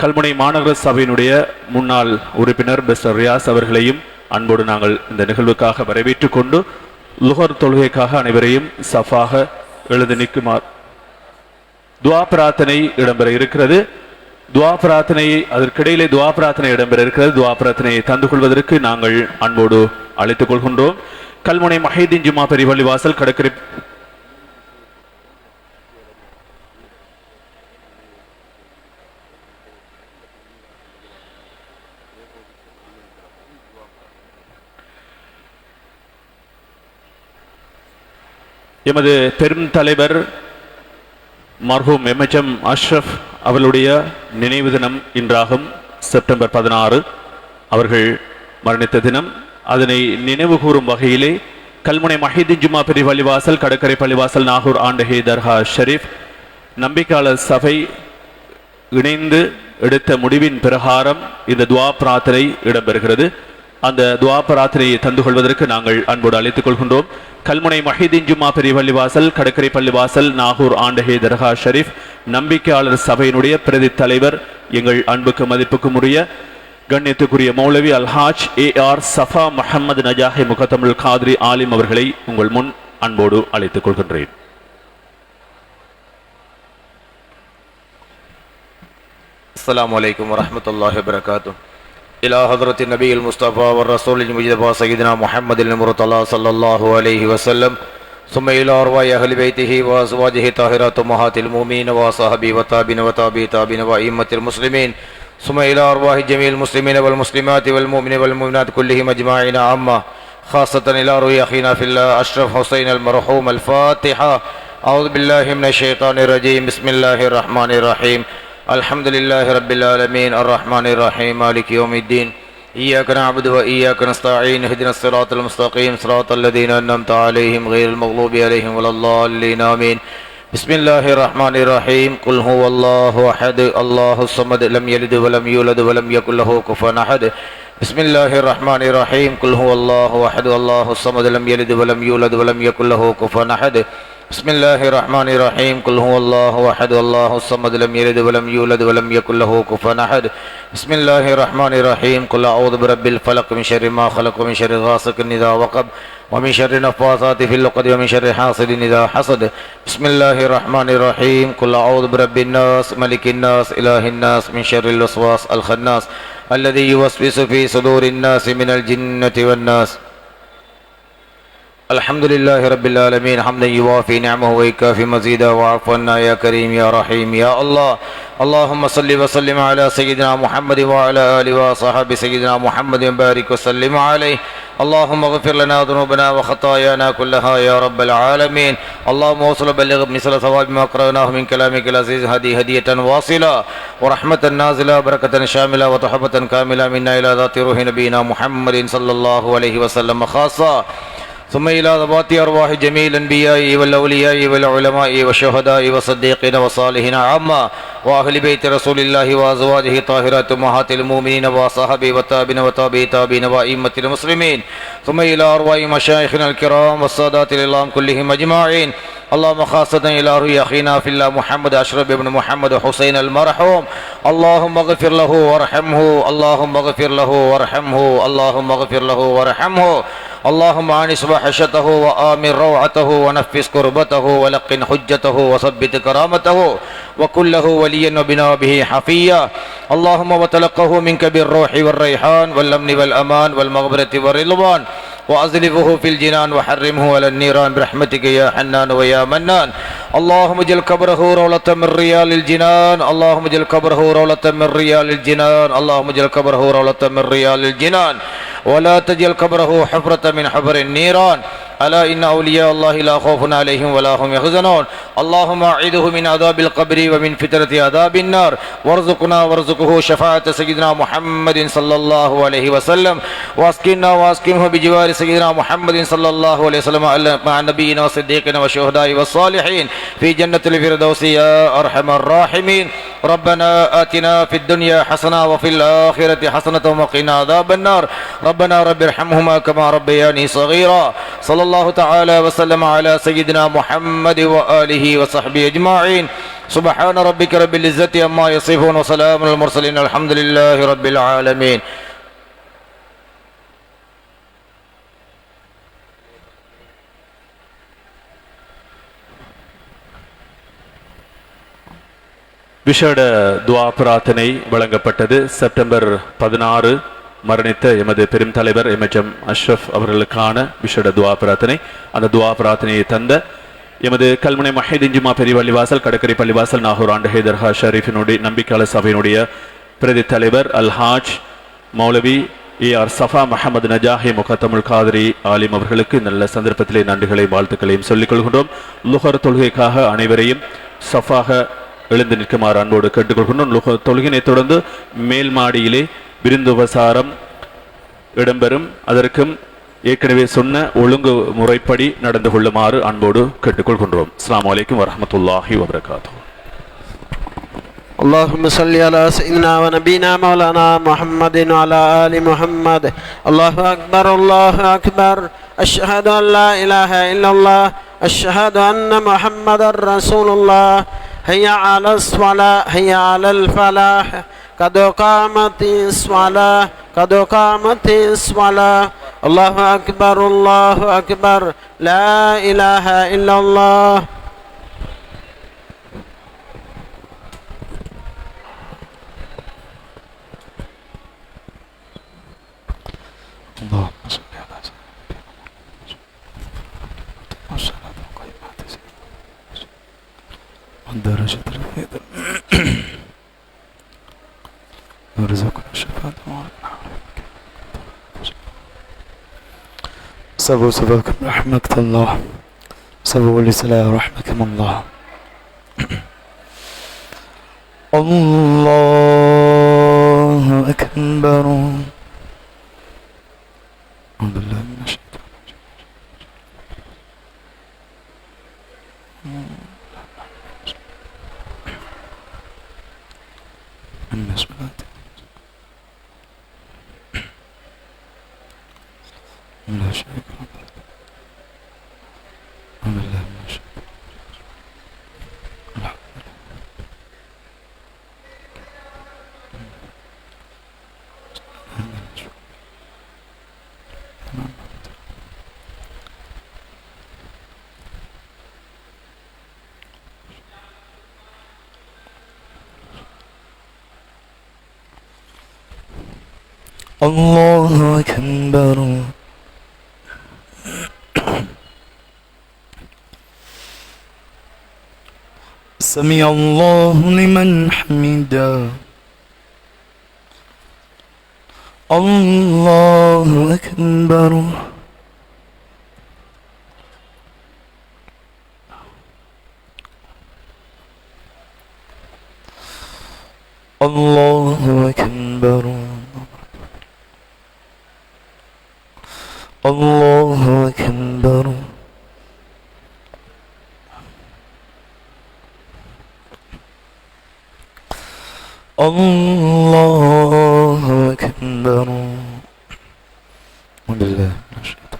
கல்முனை மாநகர சபையினுடைய முன்னாள் உறுப்பினர் மிஸ்டர் ரியாஸ் அவர்களையும் அன்போடு நாங்கள் இந்த நிகழ்வுக்காக வரவேற்றுக் கொண்டு லுஹர் தொழுகைக்காக அனைவரையும் சஃபாக எழுந்து நிற்குமாறு துவா பிரார்த்தனை இடம்பெற இருக்கிறது. துவா பிரார்த்தனை அதற்கிடையிலே துவா பிரார்த்தனை இடம்பெற இருக்கிறது. துவா பிரார்த்தனையை தந்து கொள்வதற்கு நாங்கள் அன்போடு அழைத்துக் கொள்கின்றோம். கல்முனை மஹீதீன் ஜும்மா பெரியபள்ளி வாசல் கடற்கரை எமது பெரும் தலைவர் மர்ஹூம் எம்எச்எம் அஷ்ரஃப் அவர்களுடைய நினைவு தினம் இன்றாகும். செப்டம்பர் 16 அவர்கள் மரணித்த தினம். அதனை நினைவு கூறும் வகையிலே கல்முனை மஹீதீன் ஜும்மா பெரிய பள்ளிவாசல் கடற்கரை பள்ளிவாசல் நாகூர் ஆண்டஹே தர்கா ஷரீஃப் நம்பிக்கையாளர் சபை இணைந்து எடுத்த முடிவின் பிரகாரம் இந்த துவா பிரார்த்தனை இடம்பெறுகிறது. அந்த துவா பிரார்த்தனையை தந்து கொள்வதற்கு நாங்கள் அன்போடு அழைத்துக் கொள்கின்றோம். கல்முனை மஹீதீன் ஜும்மா பெரிய பள்ளிவாசல் கடற்கரை பள்ளிவாசல் நாகூர் ஆண்டஹே தர்கா ஷரீஃப் நம்பிக்கையாளர் சபையினுடைய பிரதி தலைவர் எங்கள் அன்புக்கு மதிப்புக்கும் உரிய கண்ணியத்துக்குரிய மௌலவி அல்ஹாஜ் AR சஃபா முஹம்மது நஜாஹி முகத்தமிழ் காத்ரி ஆலிம் அவர்களை உங்கள் முன் அன்போடு அழைத்துக் கொள்கின்றேன். அஸ்ஸலாமு அலைக்கும் வரஹ்மத்துல்லாஹி வபரகாத்துஹு. إلى حضرة النبي المصطفى والرسول المجتبى سيدنا محمد المرتضى صلى الله عليه وسلم ثم إلى أرواح أهل بيته وأزواجه طاهرات أمهات المؤمنين وصحبه وتابعين وتابعي تابعين وأئمة المسلمين ثم إلى أرواح جميع المسلمين والمسلمات والمؤمنين والمؤمنات كلهم أجمعين عامة خاصة إلى روح أخينا في الله أشرف حسين المرحوم. الفاتحة. أعوذ بالله من الشيطان الرجيم. بسم الله الرحمن الرحيم. الحمد لله رب العالمين الرحمن الرحيم مالك يوم الدين إياك نعبد وإياك نستعين اهدنا الصراط المستقيم صراط الذين أنعمت عليهم غير المغضوب عليهم ولا الضالين آمين. بسم الله الرحمن الرحيم. قل هو الله أحد الله الصمد لم يلد ولم يولد ولم يكن له كفوا أحد. بسم الله الرحمن الرحيم. قل هو الله أحد الله الصمد لم يلد ولم يولد ولم يكن له كفوا أحد. بسم الله الرحمن الرحيم قل هو الله أحد الله الصمد لم يلد ولم يولد ولم يكن له كفوا أحد بسم الله الرحمن الرحيم قل أعوذ برب الفلق من شر ما خلق ومن شر غاسق إذا وقب ومن شر النفاثات في العقد ومن شر حاسد إذا حسد بسم الله الرحمن الرحيم قل أعوذ برب الناس ملك الناس إله الناس من شر الوسواس الخناس الذي يوسوس في صدور الناس من الجنة والناس الحمد لله رب العالمين حمدا يوافي نعمه ويكافي مزيدا واعف عنا يا كريم يا رحيم يا الله اللهم صل وسلم على سيدنا محمد وعلى آله وصحبه سيدنا محمد وبارك وسلم عليه اللهم اغفر لنا ذنوبنا وخطايانا كلها يا رب العالمين اللهم وصل بلغ مثل ثواب ما قرأناه من كلامك العزيز هدية واصلة ورحمة نازلة بركة شاملة وتحبة كاملة منا إلى ذات روح نبينا محمد صلى الله عليه وسلم خاصة ثم إلى ذوات أرواح جميع الأنبياء والأولياء والعلماء والشهداء والصديقين والصالحين عامة وأهل بيت رسول الله وأزواجه طاهرات أمهات المؤمنين وصحبه والتابعين وتابعي تابعين وأئمة المسلمين ثم إلى أرواح مشايخنا الكرام والسادات الإعلام كلهم أجمعين اللهم خاصة إلى روح أخينا في الله محمد أشرف بن محمد حسين المرحوم اللهم اغفر له وارحمه اللهم اغفر له وارحمه اللهم اغفر له وارحمه اللهم أنس وحشته وآمن روعته ونفس كربته ولقن حجته وثبت كرامته وكن له وليا وبنا به حفيا اللهم وتلقه منك بالروح والريحان والأمن والأمان والمغفرة والرضوان وأزلفه في الجنان وحرمه على النيران برحمتك يا حنان ويا منان اللهم اجعل قبره روضة من ريال الجنان اللهم اجعل قبره روضة من ريال الجنان اللهم اجعل قبره روضة من ريال الجنان ولا تجعل قبره حفرة من حفر النيران ألا إن أولياء الله لا خوف عليهم ولا هم يحزنون اللهم أعيده من عذاب القبر ومن فتنة عذاب النار وارزقنا وارزقه شفاعة سيدنا محمد صلى الله عليه وسلم واسكننا واسكنه بجوار سيدنا محمد صلى الله عليه وسلم مع نبينا وصديقنا والشهداء والصالحين في جنة الفردوس يا أرحم الراحمين ربنا آتنا في الدنيا حسنة وفي الآخرة حسنة وقنا عذاب النار ربنا رب ارحمهما كما ربياني صغيرا صلى الله تعالى وسلم على سيدنا محمد وآله وصحبه أجمعين سبحان ربك رب العزة عما يصفون وسلام على المرسلين الحمد لله رب العالمين விஷேட துஆ பிரார்த்தனை வழங்கப்பட்டது. செப்டம்பர் 16 மரணித்த எமது பெரும் தலைவர் எம்எச்எம் அஷ்ரஃப் அவர்களுக்கான விஷேட துஆ பிரார்த்தனை. அந்த துஆ பிரார்த்தனையை தந்த எமது கல்முனை மஹீதீன் ஜுமா பெரிய பள்ளிவாசல் கடற்கரை பள்ளிவாசல் நாகூர் ஆண்டு ஹைதர்ஹா ஷரீஃபினுடைய நம்பிக்கையாளர் சபையினுடைய பிரதி தலைவர் அல்ஹாஜ் மௌலவி ஏஆர் சஃபா முஹம்மது நஜாஹி முகத்தமுல் காதிரி ஆலிம் அவர்களுக்கு நல்ல சந்தர்ப்பத்திலே நன்றிகளையும் வாழ்த்துக்களையும் சொல்லிக் கொள்கின்றோம். லுஹர் தொழுகைக்காக அனைவரையும் சஃபாக எழுந்து நிற்குமாறு அன்போடு கேட்டுக்கொள்கின்றோம். தொழுகினை தொடர்ந்து மேல் மாடியிலே விருந்துபசாரம் இடம்பெறும். அதற்கும் ஏற்கனவே சொன்ன ஒழுங்கு முறைப்படி நடந்து கொள்ளுமாறு அன்போடு கேட்டுக்கொள்கின்றோம். அஸ்ஸலாமு அலைக்கும் வரஹ்மத்துல்லாஹி வபரகாத்துஹு. اللهم صل على سيدنا ونبينا مولانا محمد وعلى آل محمد. الله أكبر الله أكبر. أشهد أن لا إله إلا الله. أشهد أن محمد رسول الله. هيا على الصلاة هيا على الفلاح. قد قامت الصلاة قد قامت الصلاة. الله أكبر الله أكبر. لا إله إلا الله. اللهم صل على سيدنا والصلاة والقيمات والدرجة الفيضة ورزقنا الشفاعة سبوا سباكم رحمك الله سبوا لسلا رحمكم الله. الله أكبر. أعوذ بالله من الشيطان الرجيم. من صلاتي لا شريك له. أعوذ بالله من الشيطان الله أكبر سمع الله لمن حمده الله أكبر الله أكبر الله أكبر الله أكبر ولله من الشيطان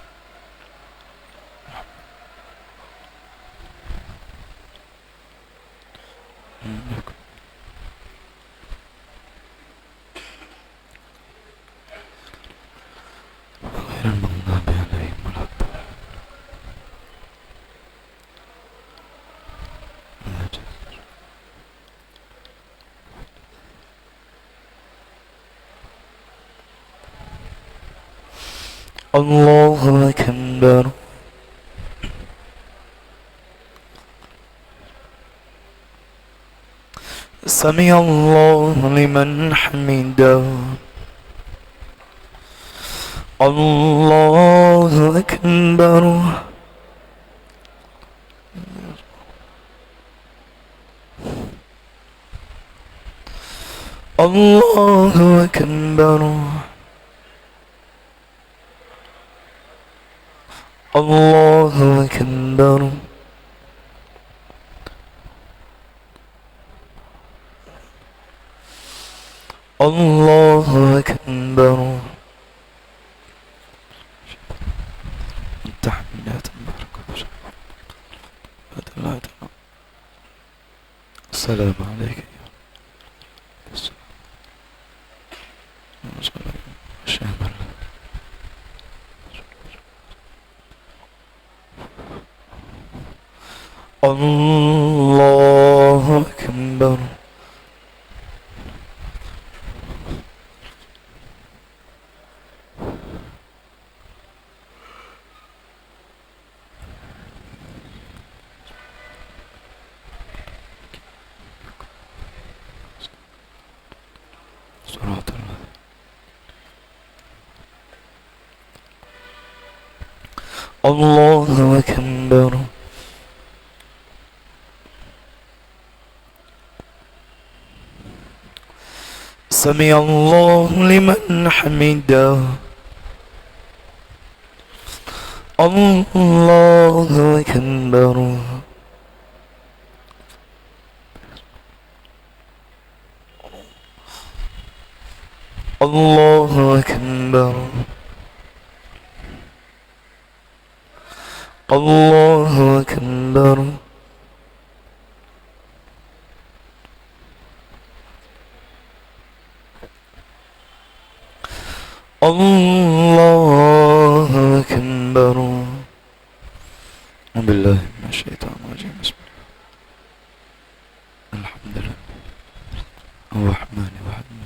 غير المغضوب عليهم ولا الضالين الله أكبر سمع الله لمن حمده الله أكبر الله أكبر الله أكبر الله أكبر التحميات المباركة السلام عليك الله أكبر صراط الله أكبر سمع الله لمن حمده الله أكبر الله أكبر الله أكبر الله أكبر بالله من الشيطان الرجيم بسم الله الحمد لله الرحمن الرحيم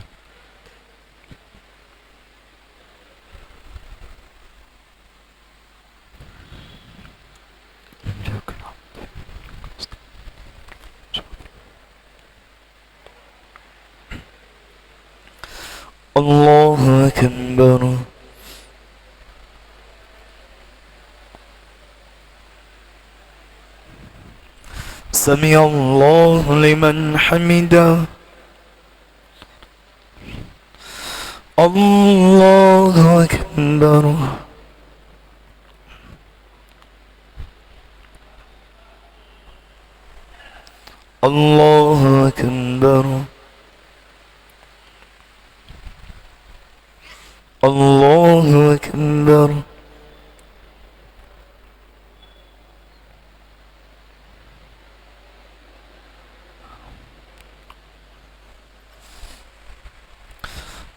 إياك نعبد الله أكبر سمع الله لمن حمده الله أكبر الله أكبر الله أكبر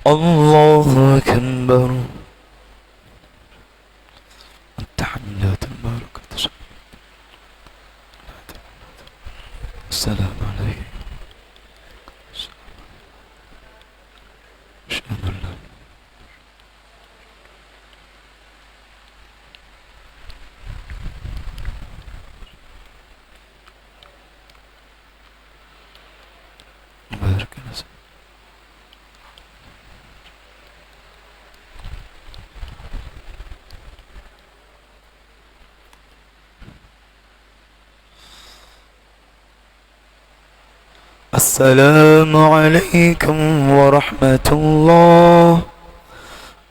الله أكبر التحميات المباركة السلام عليك أشهد أن لا السلام عليكم ورحمة الله.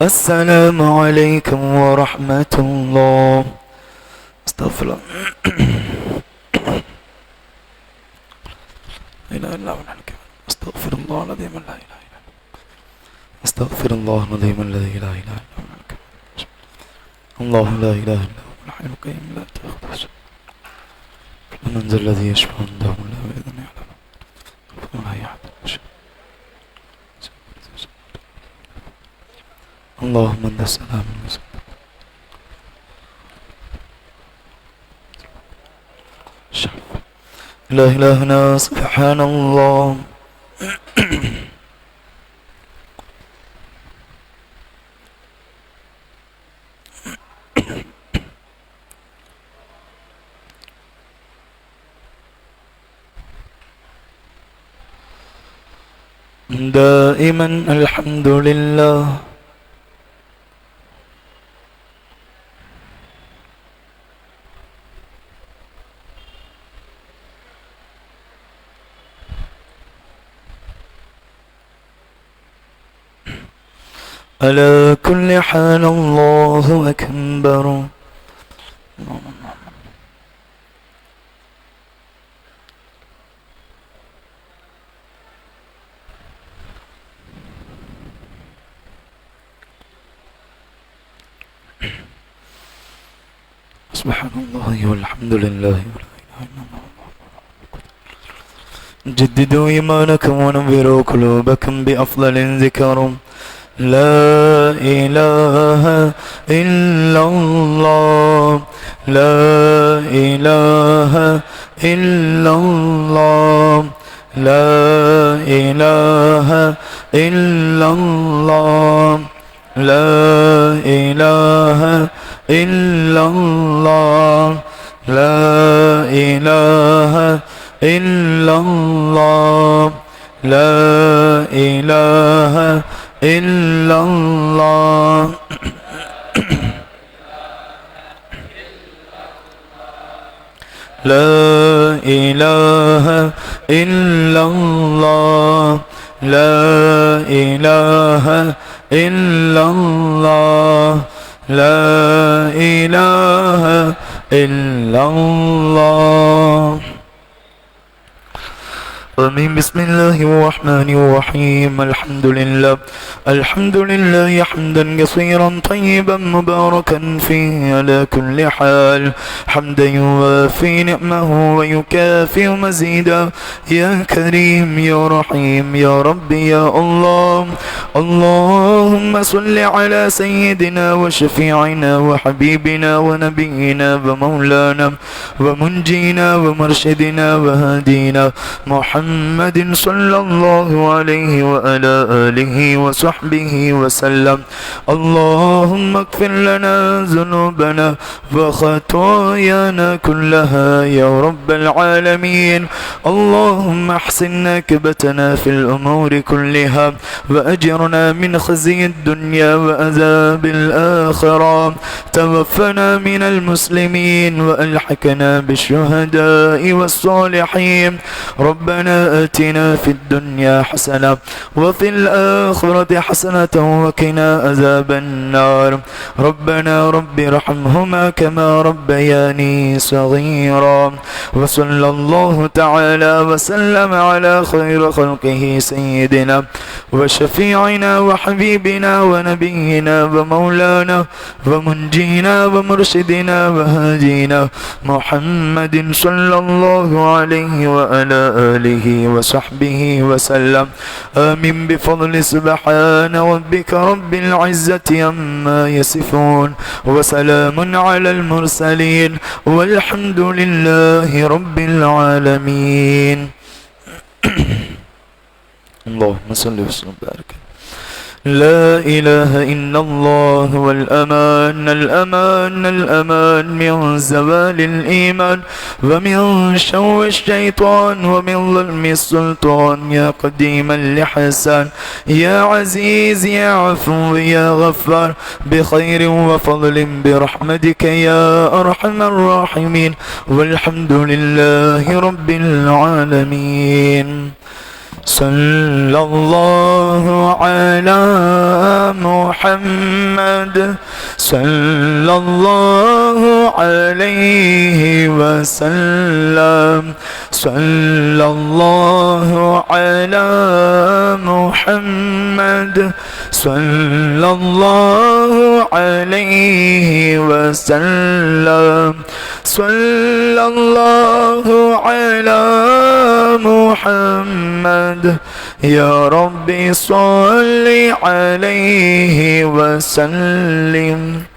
السلام عليكم ورحمة الله. استغفر الله. لا إله إلا هو الحي. استغفر الله العظيم لا إله إلا هو. استغفر الله العظيم الذي لا إله إلا هو. الله لا إله إلا هو الحي القيوم لا تأخذه سنة ومن ذا الذي يشفع عنده إلا بإذنه يعلم ولا يعلم شيئا. اللهم أنت السلام لا إله إلا سبحان الله. دائما الحمد لله. على كل حال الله أكبر. سبحان الله والحمد لله ولا إله إلا الله. جددوا إيمانكم ونبروا قلوبكم بأفضل ذكر. لا إله إلا الله. لا إله إلا الله. لا إله إلا الله. لا إله إلا الله. لا إله إلا الله. لا إله إلا الله. لا إله إلا الله. لا إله إلا الله. لا إله إلا الله. آمين. بسم الله الرحمن الرحيم. الحمد لله. الحمد لله حمدا كثيرا طيبا مباركا فيه على كل حال. حمدا يوافي نعمه ويكافئ مزيدا. يا كريم يا رحيم يا رب يا الله. اللهم صل على سيدنا وشفيعنا وحبيبنا ونبينا ومولانا ومنجينا ومرشدنا وهادينا محمد صلى الله عليه وعلى آله وصحبه وسلم. اللهم اغفر لنا ذنوبنا وخطايانا كلها يا رب العالمين. اللهم احسن عاقبتنا في الأمور كلها وأجرنا من خزي الدنيا وعذاب الآخرة. توفنا من المسلمين وألحقنا بالشهداء والصالحين. ربنا آتنا في الدنيا حسنة وفي الآخرة حسنة وقنا عذاب النار. ربنا رب ارحمهما كما ربياني صغيرا. وصلى الله تعالى وسلم على خير خلقه سيدنا وشفيعنا وحبيبنا ونبينا ومولانا ومنجينا ومرشدنا وهادينا محمد صلى الله عليه وعلى آله وصحبه وسلم. آمين. بفضل سبحان ربك رب العزة عما يصفون وسلام على المرسلين والحمد لله رب العالمين. اللهم صل وسلم وبارك. لا إله إلا الله والأمان الأمان الأمان من زوال الإيمان ومن شر الشيطان ومن ظلم السلطان. يا قديما لحسان يا عزيز يا عفو يا غفار بخير وفضل برحمتك يا أرحم الراحمين والحمد لله رب العالمين. صلى الله على محمد صلى الله عليه وسلم صلى الله على محمد صلى الله عليه وسلم صلى الله على محمد يا ربي صل عليه وسلم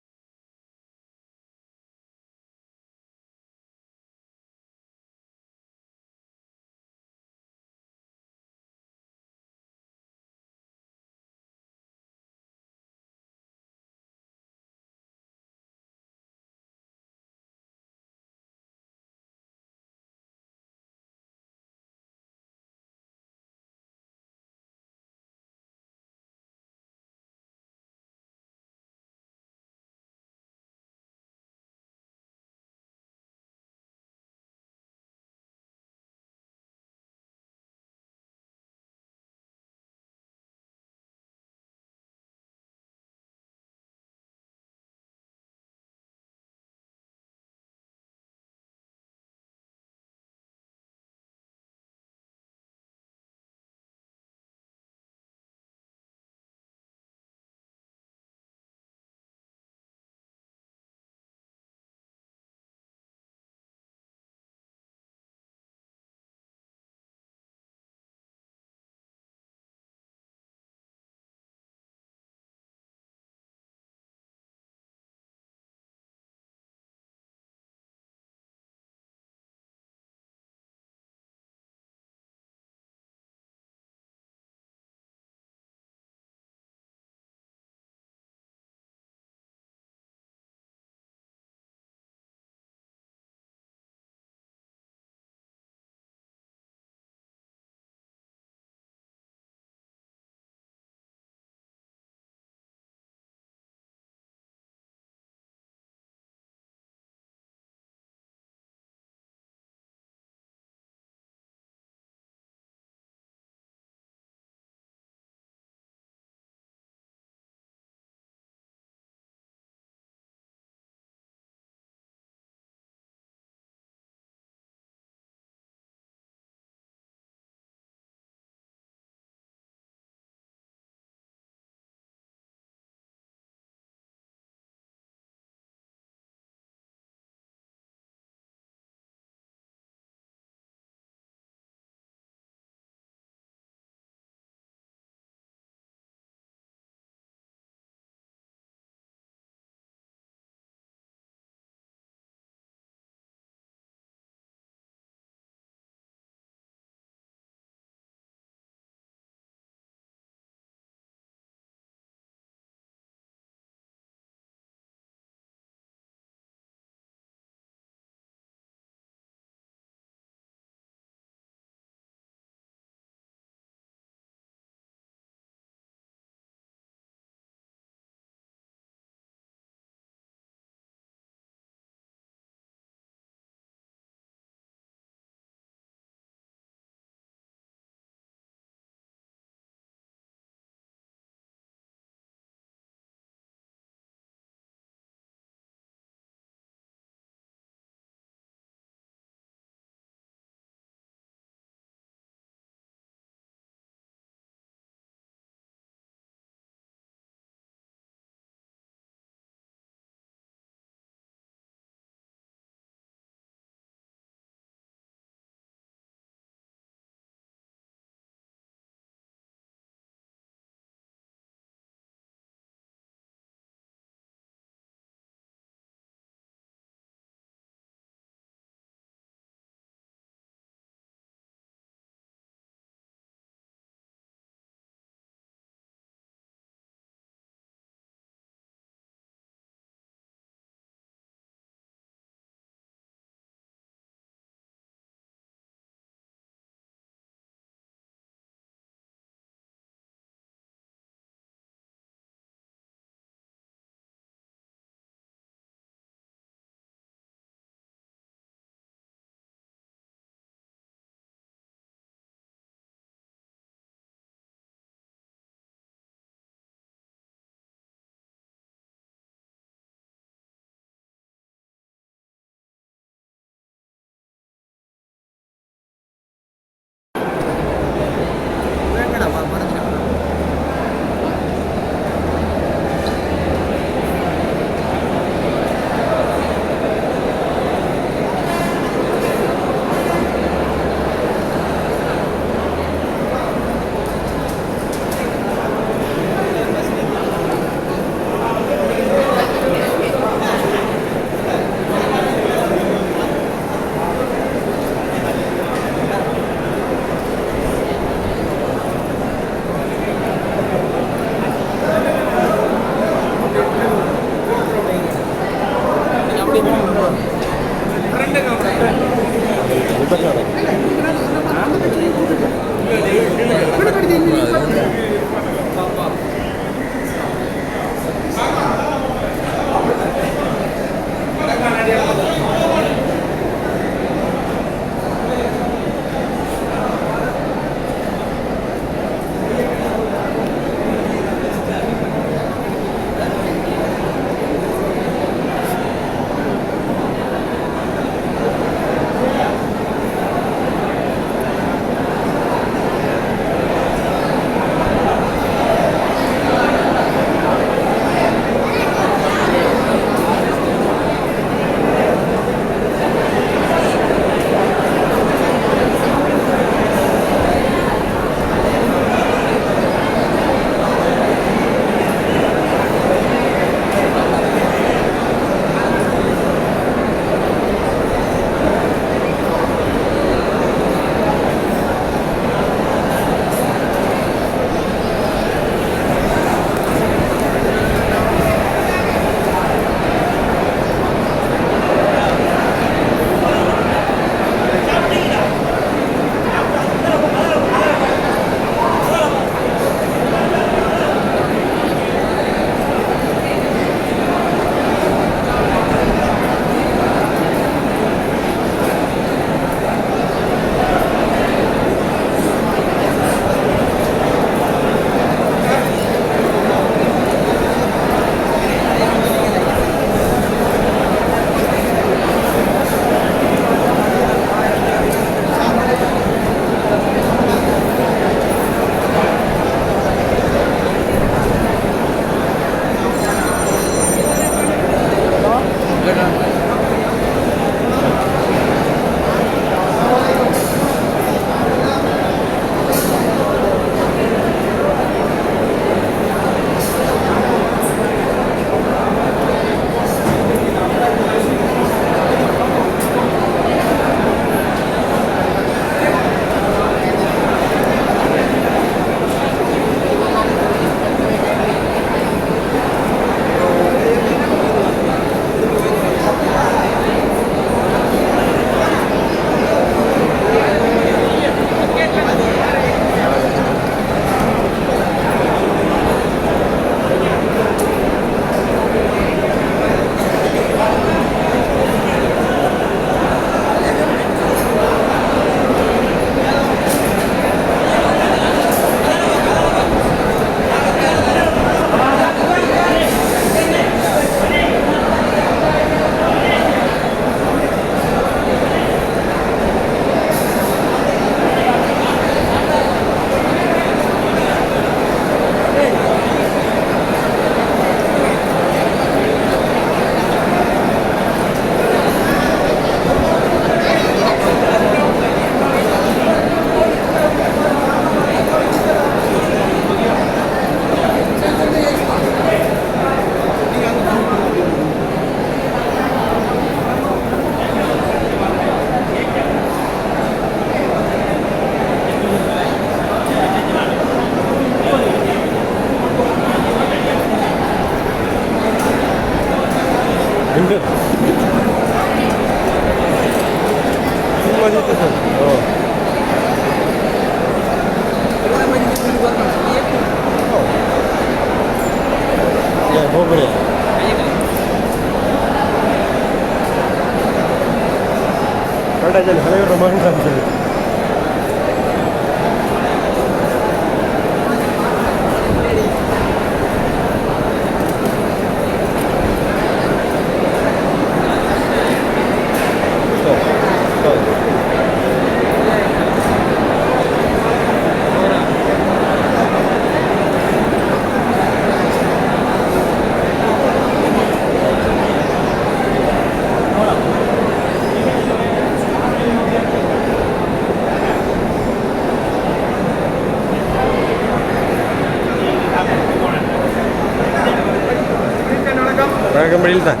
வழக்கம்படியில் தான்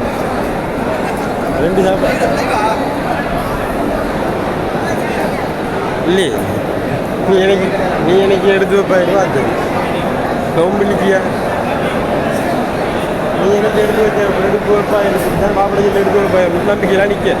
2 சாப்பாடு இல்லையே நீ எனக்கு எடுத்து வைப்பாயிருவா அது கவும்பிலிக்கியா நீ எனக்கு எடுத்து வைக்க எடுத்து வைப்பா எனக்கு தான் மாப்பிள்ளைகள் எடுத்து வைப்பா நம்பிக்கையெல்லாம் நிற்க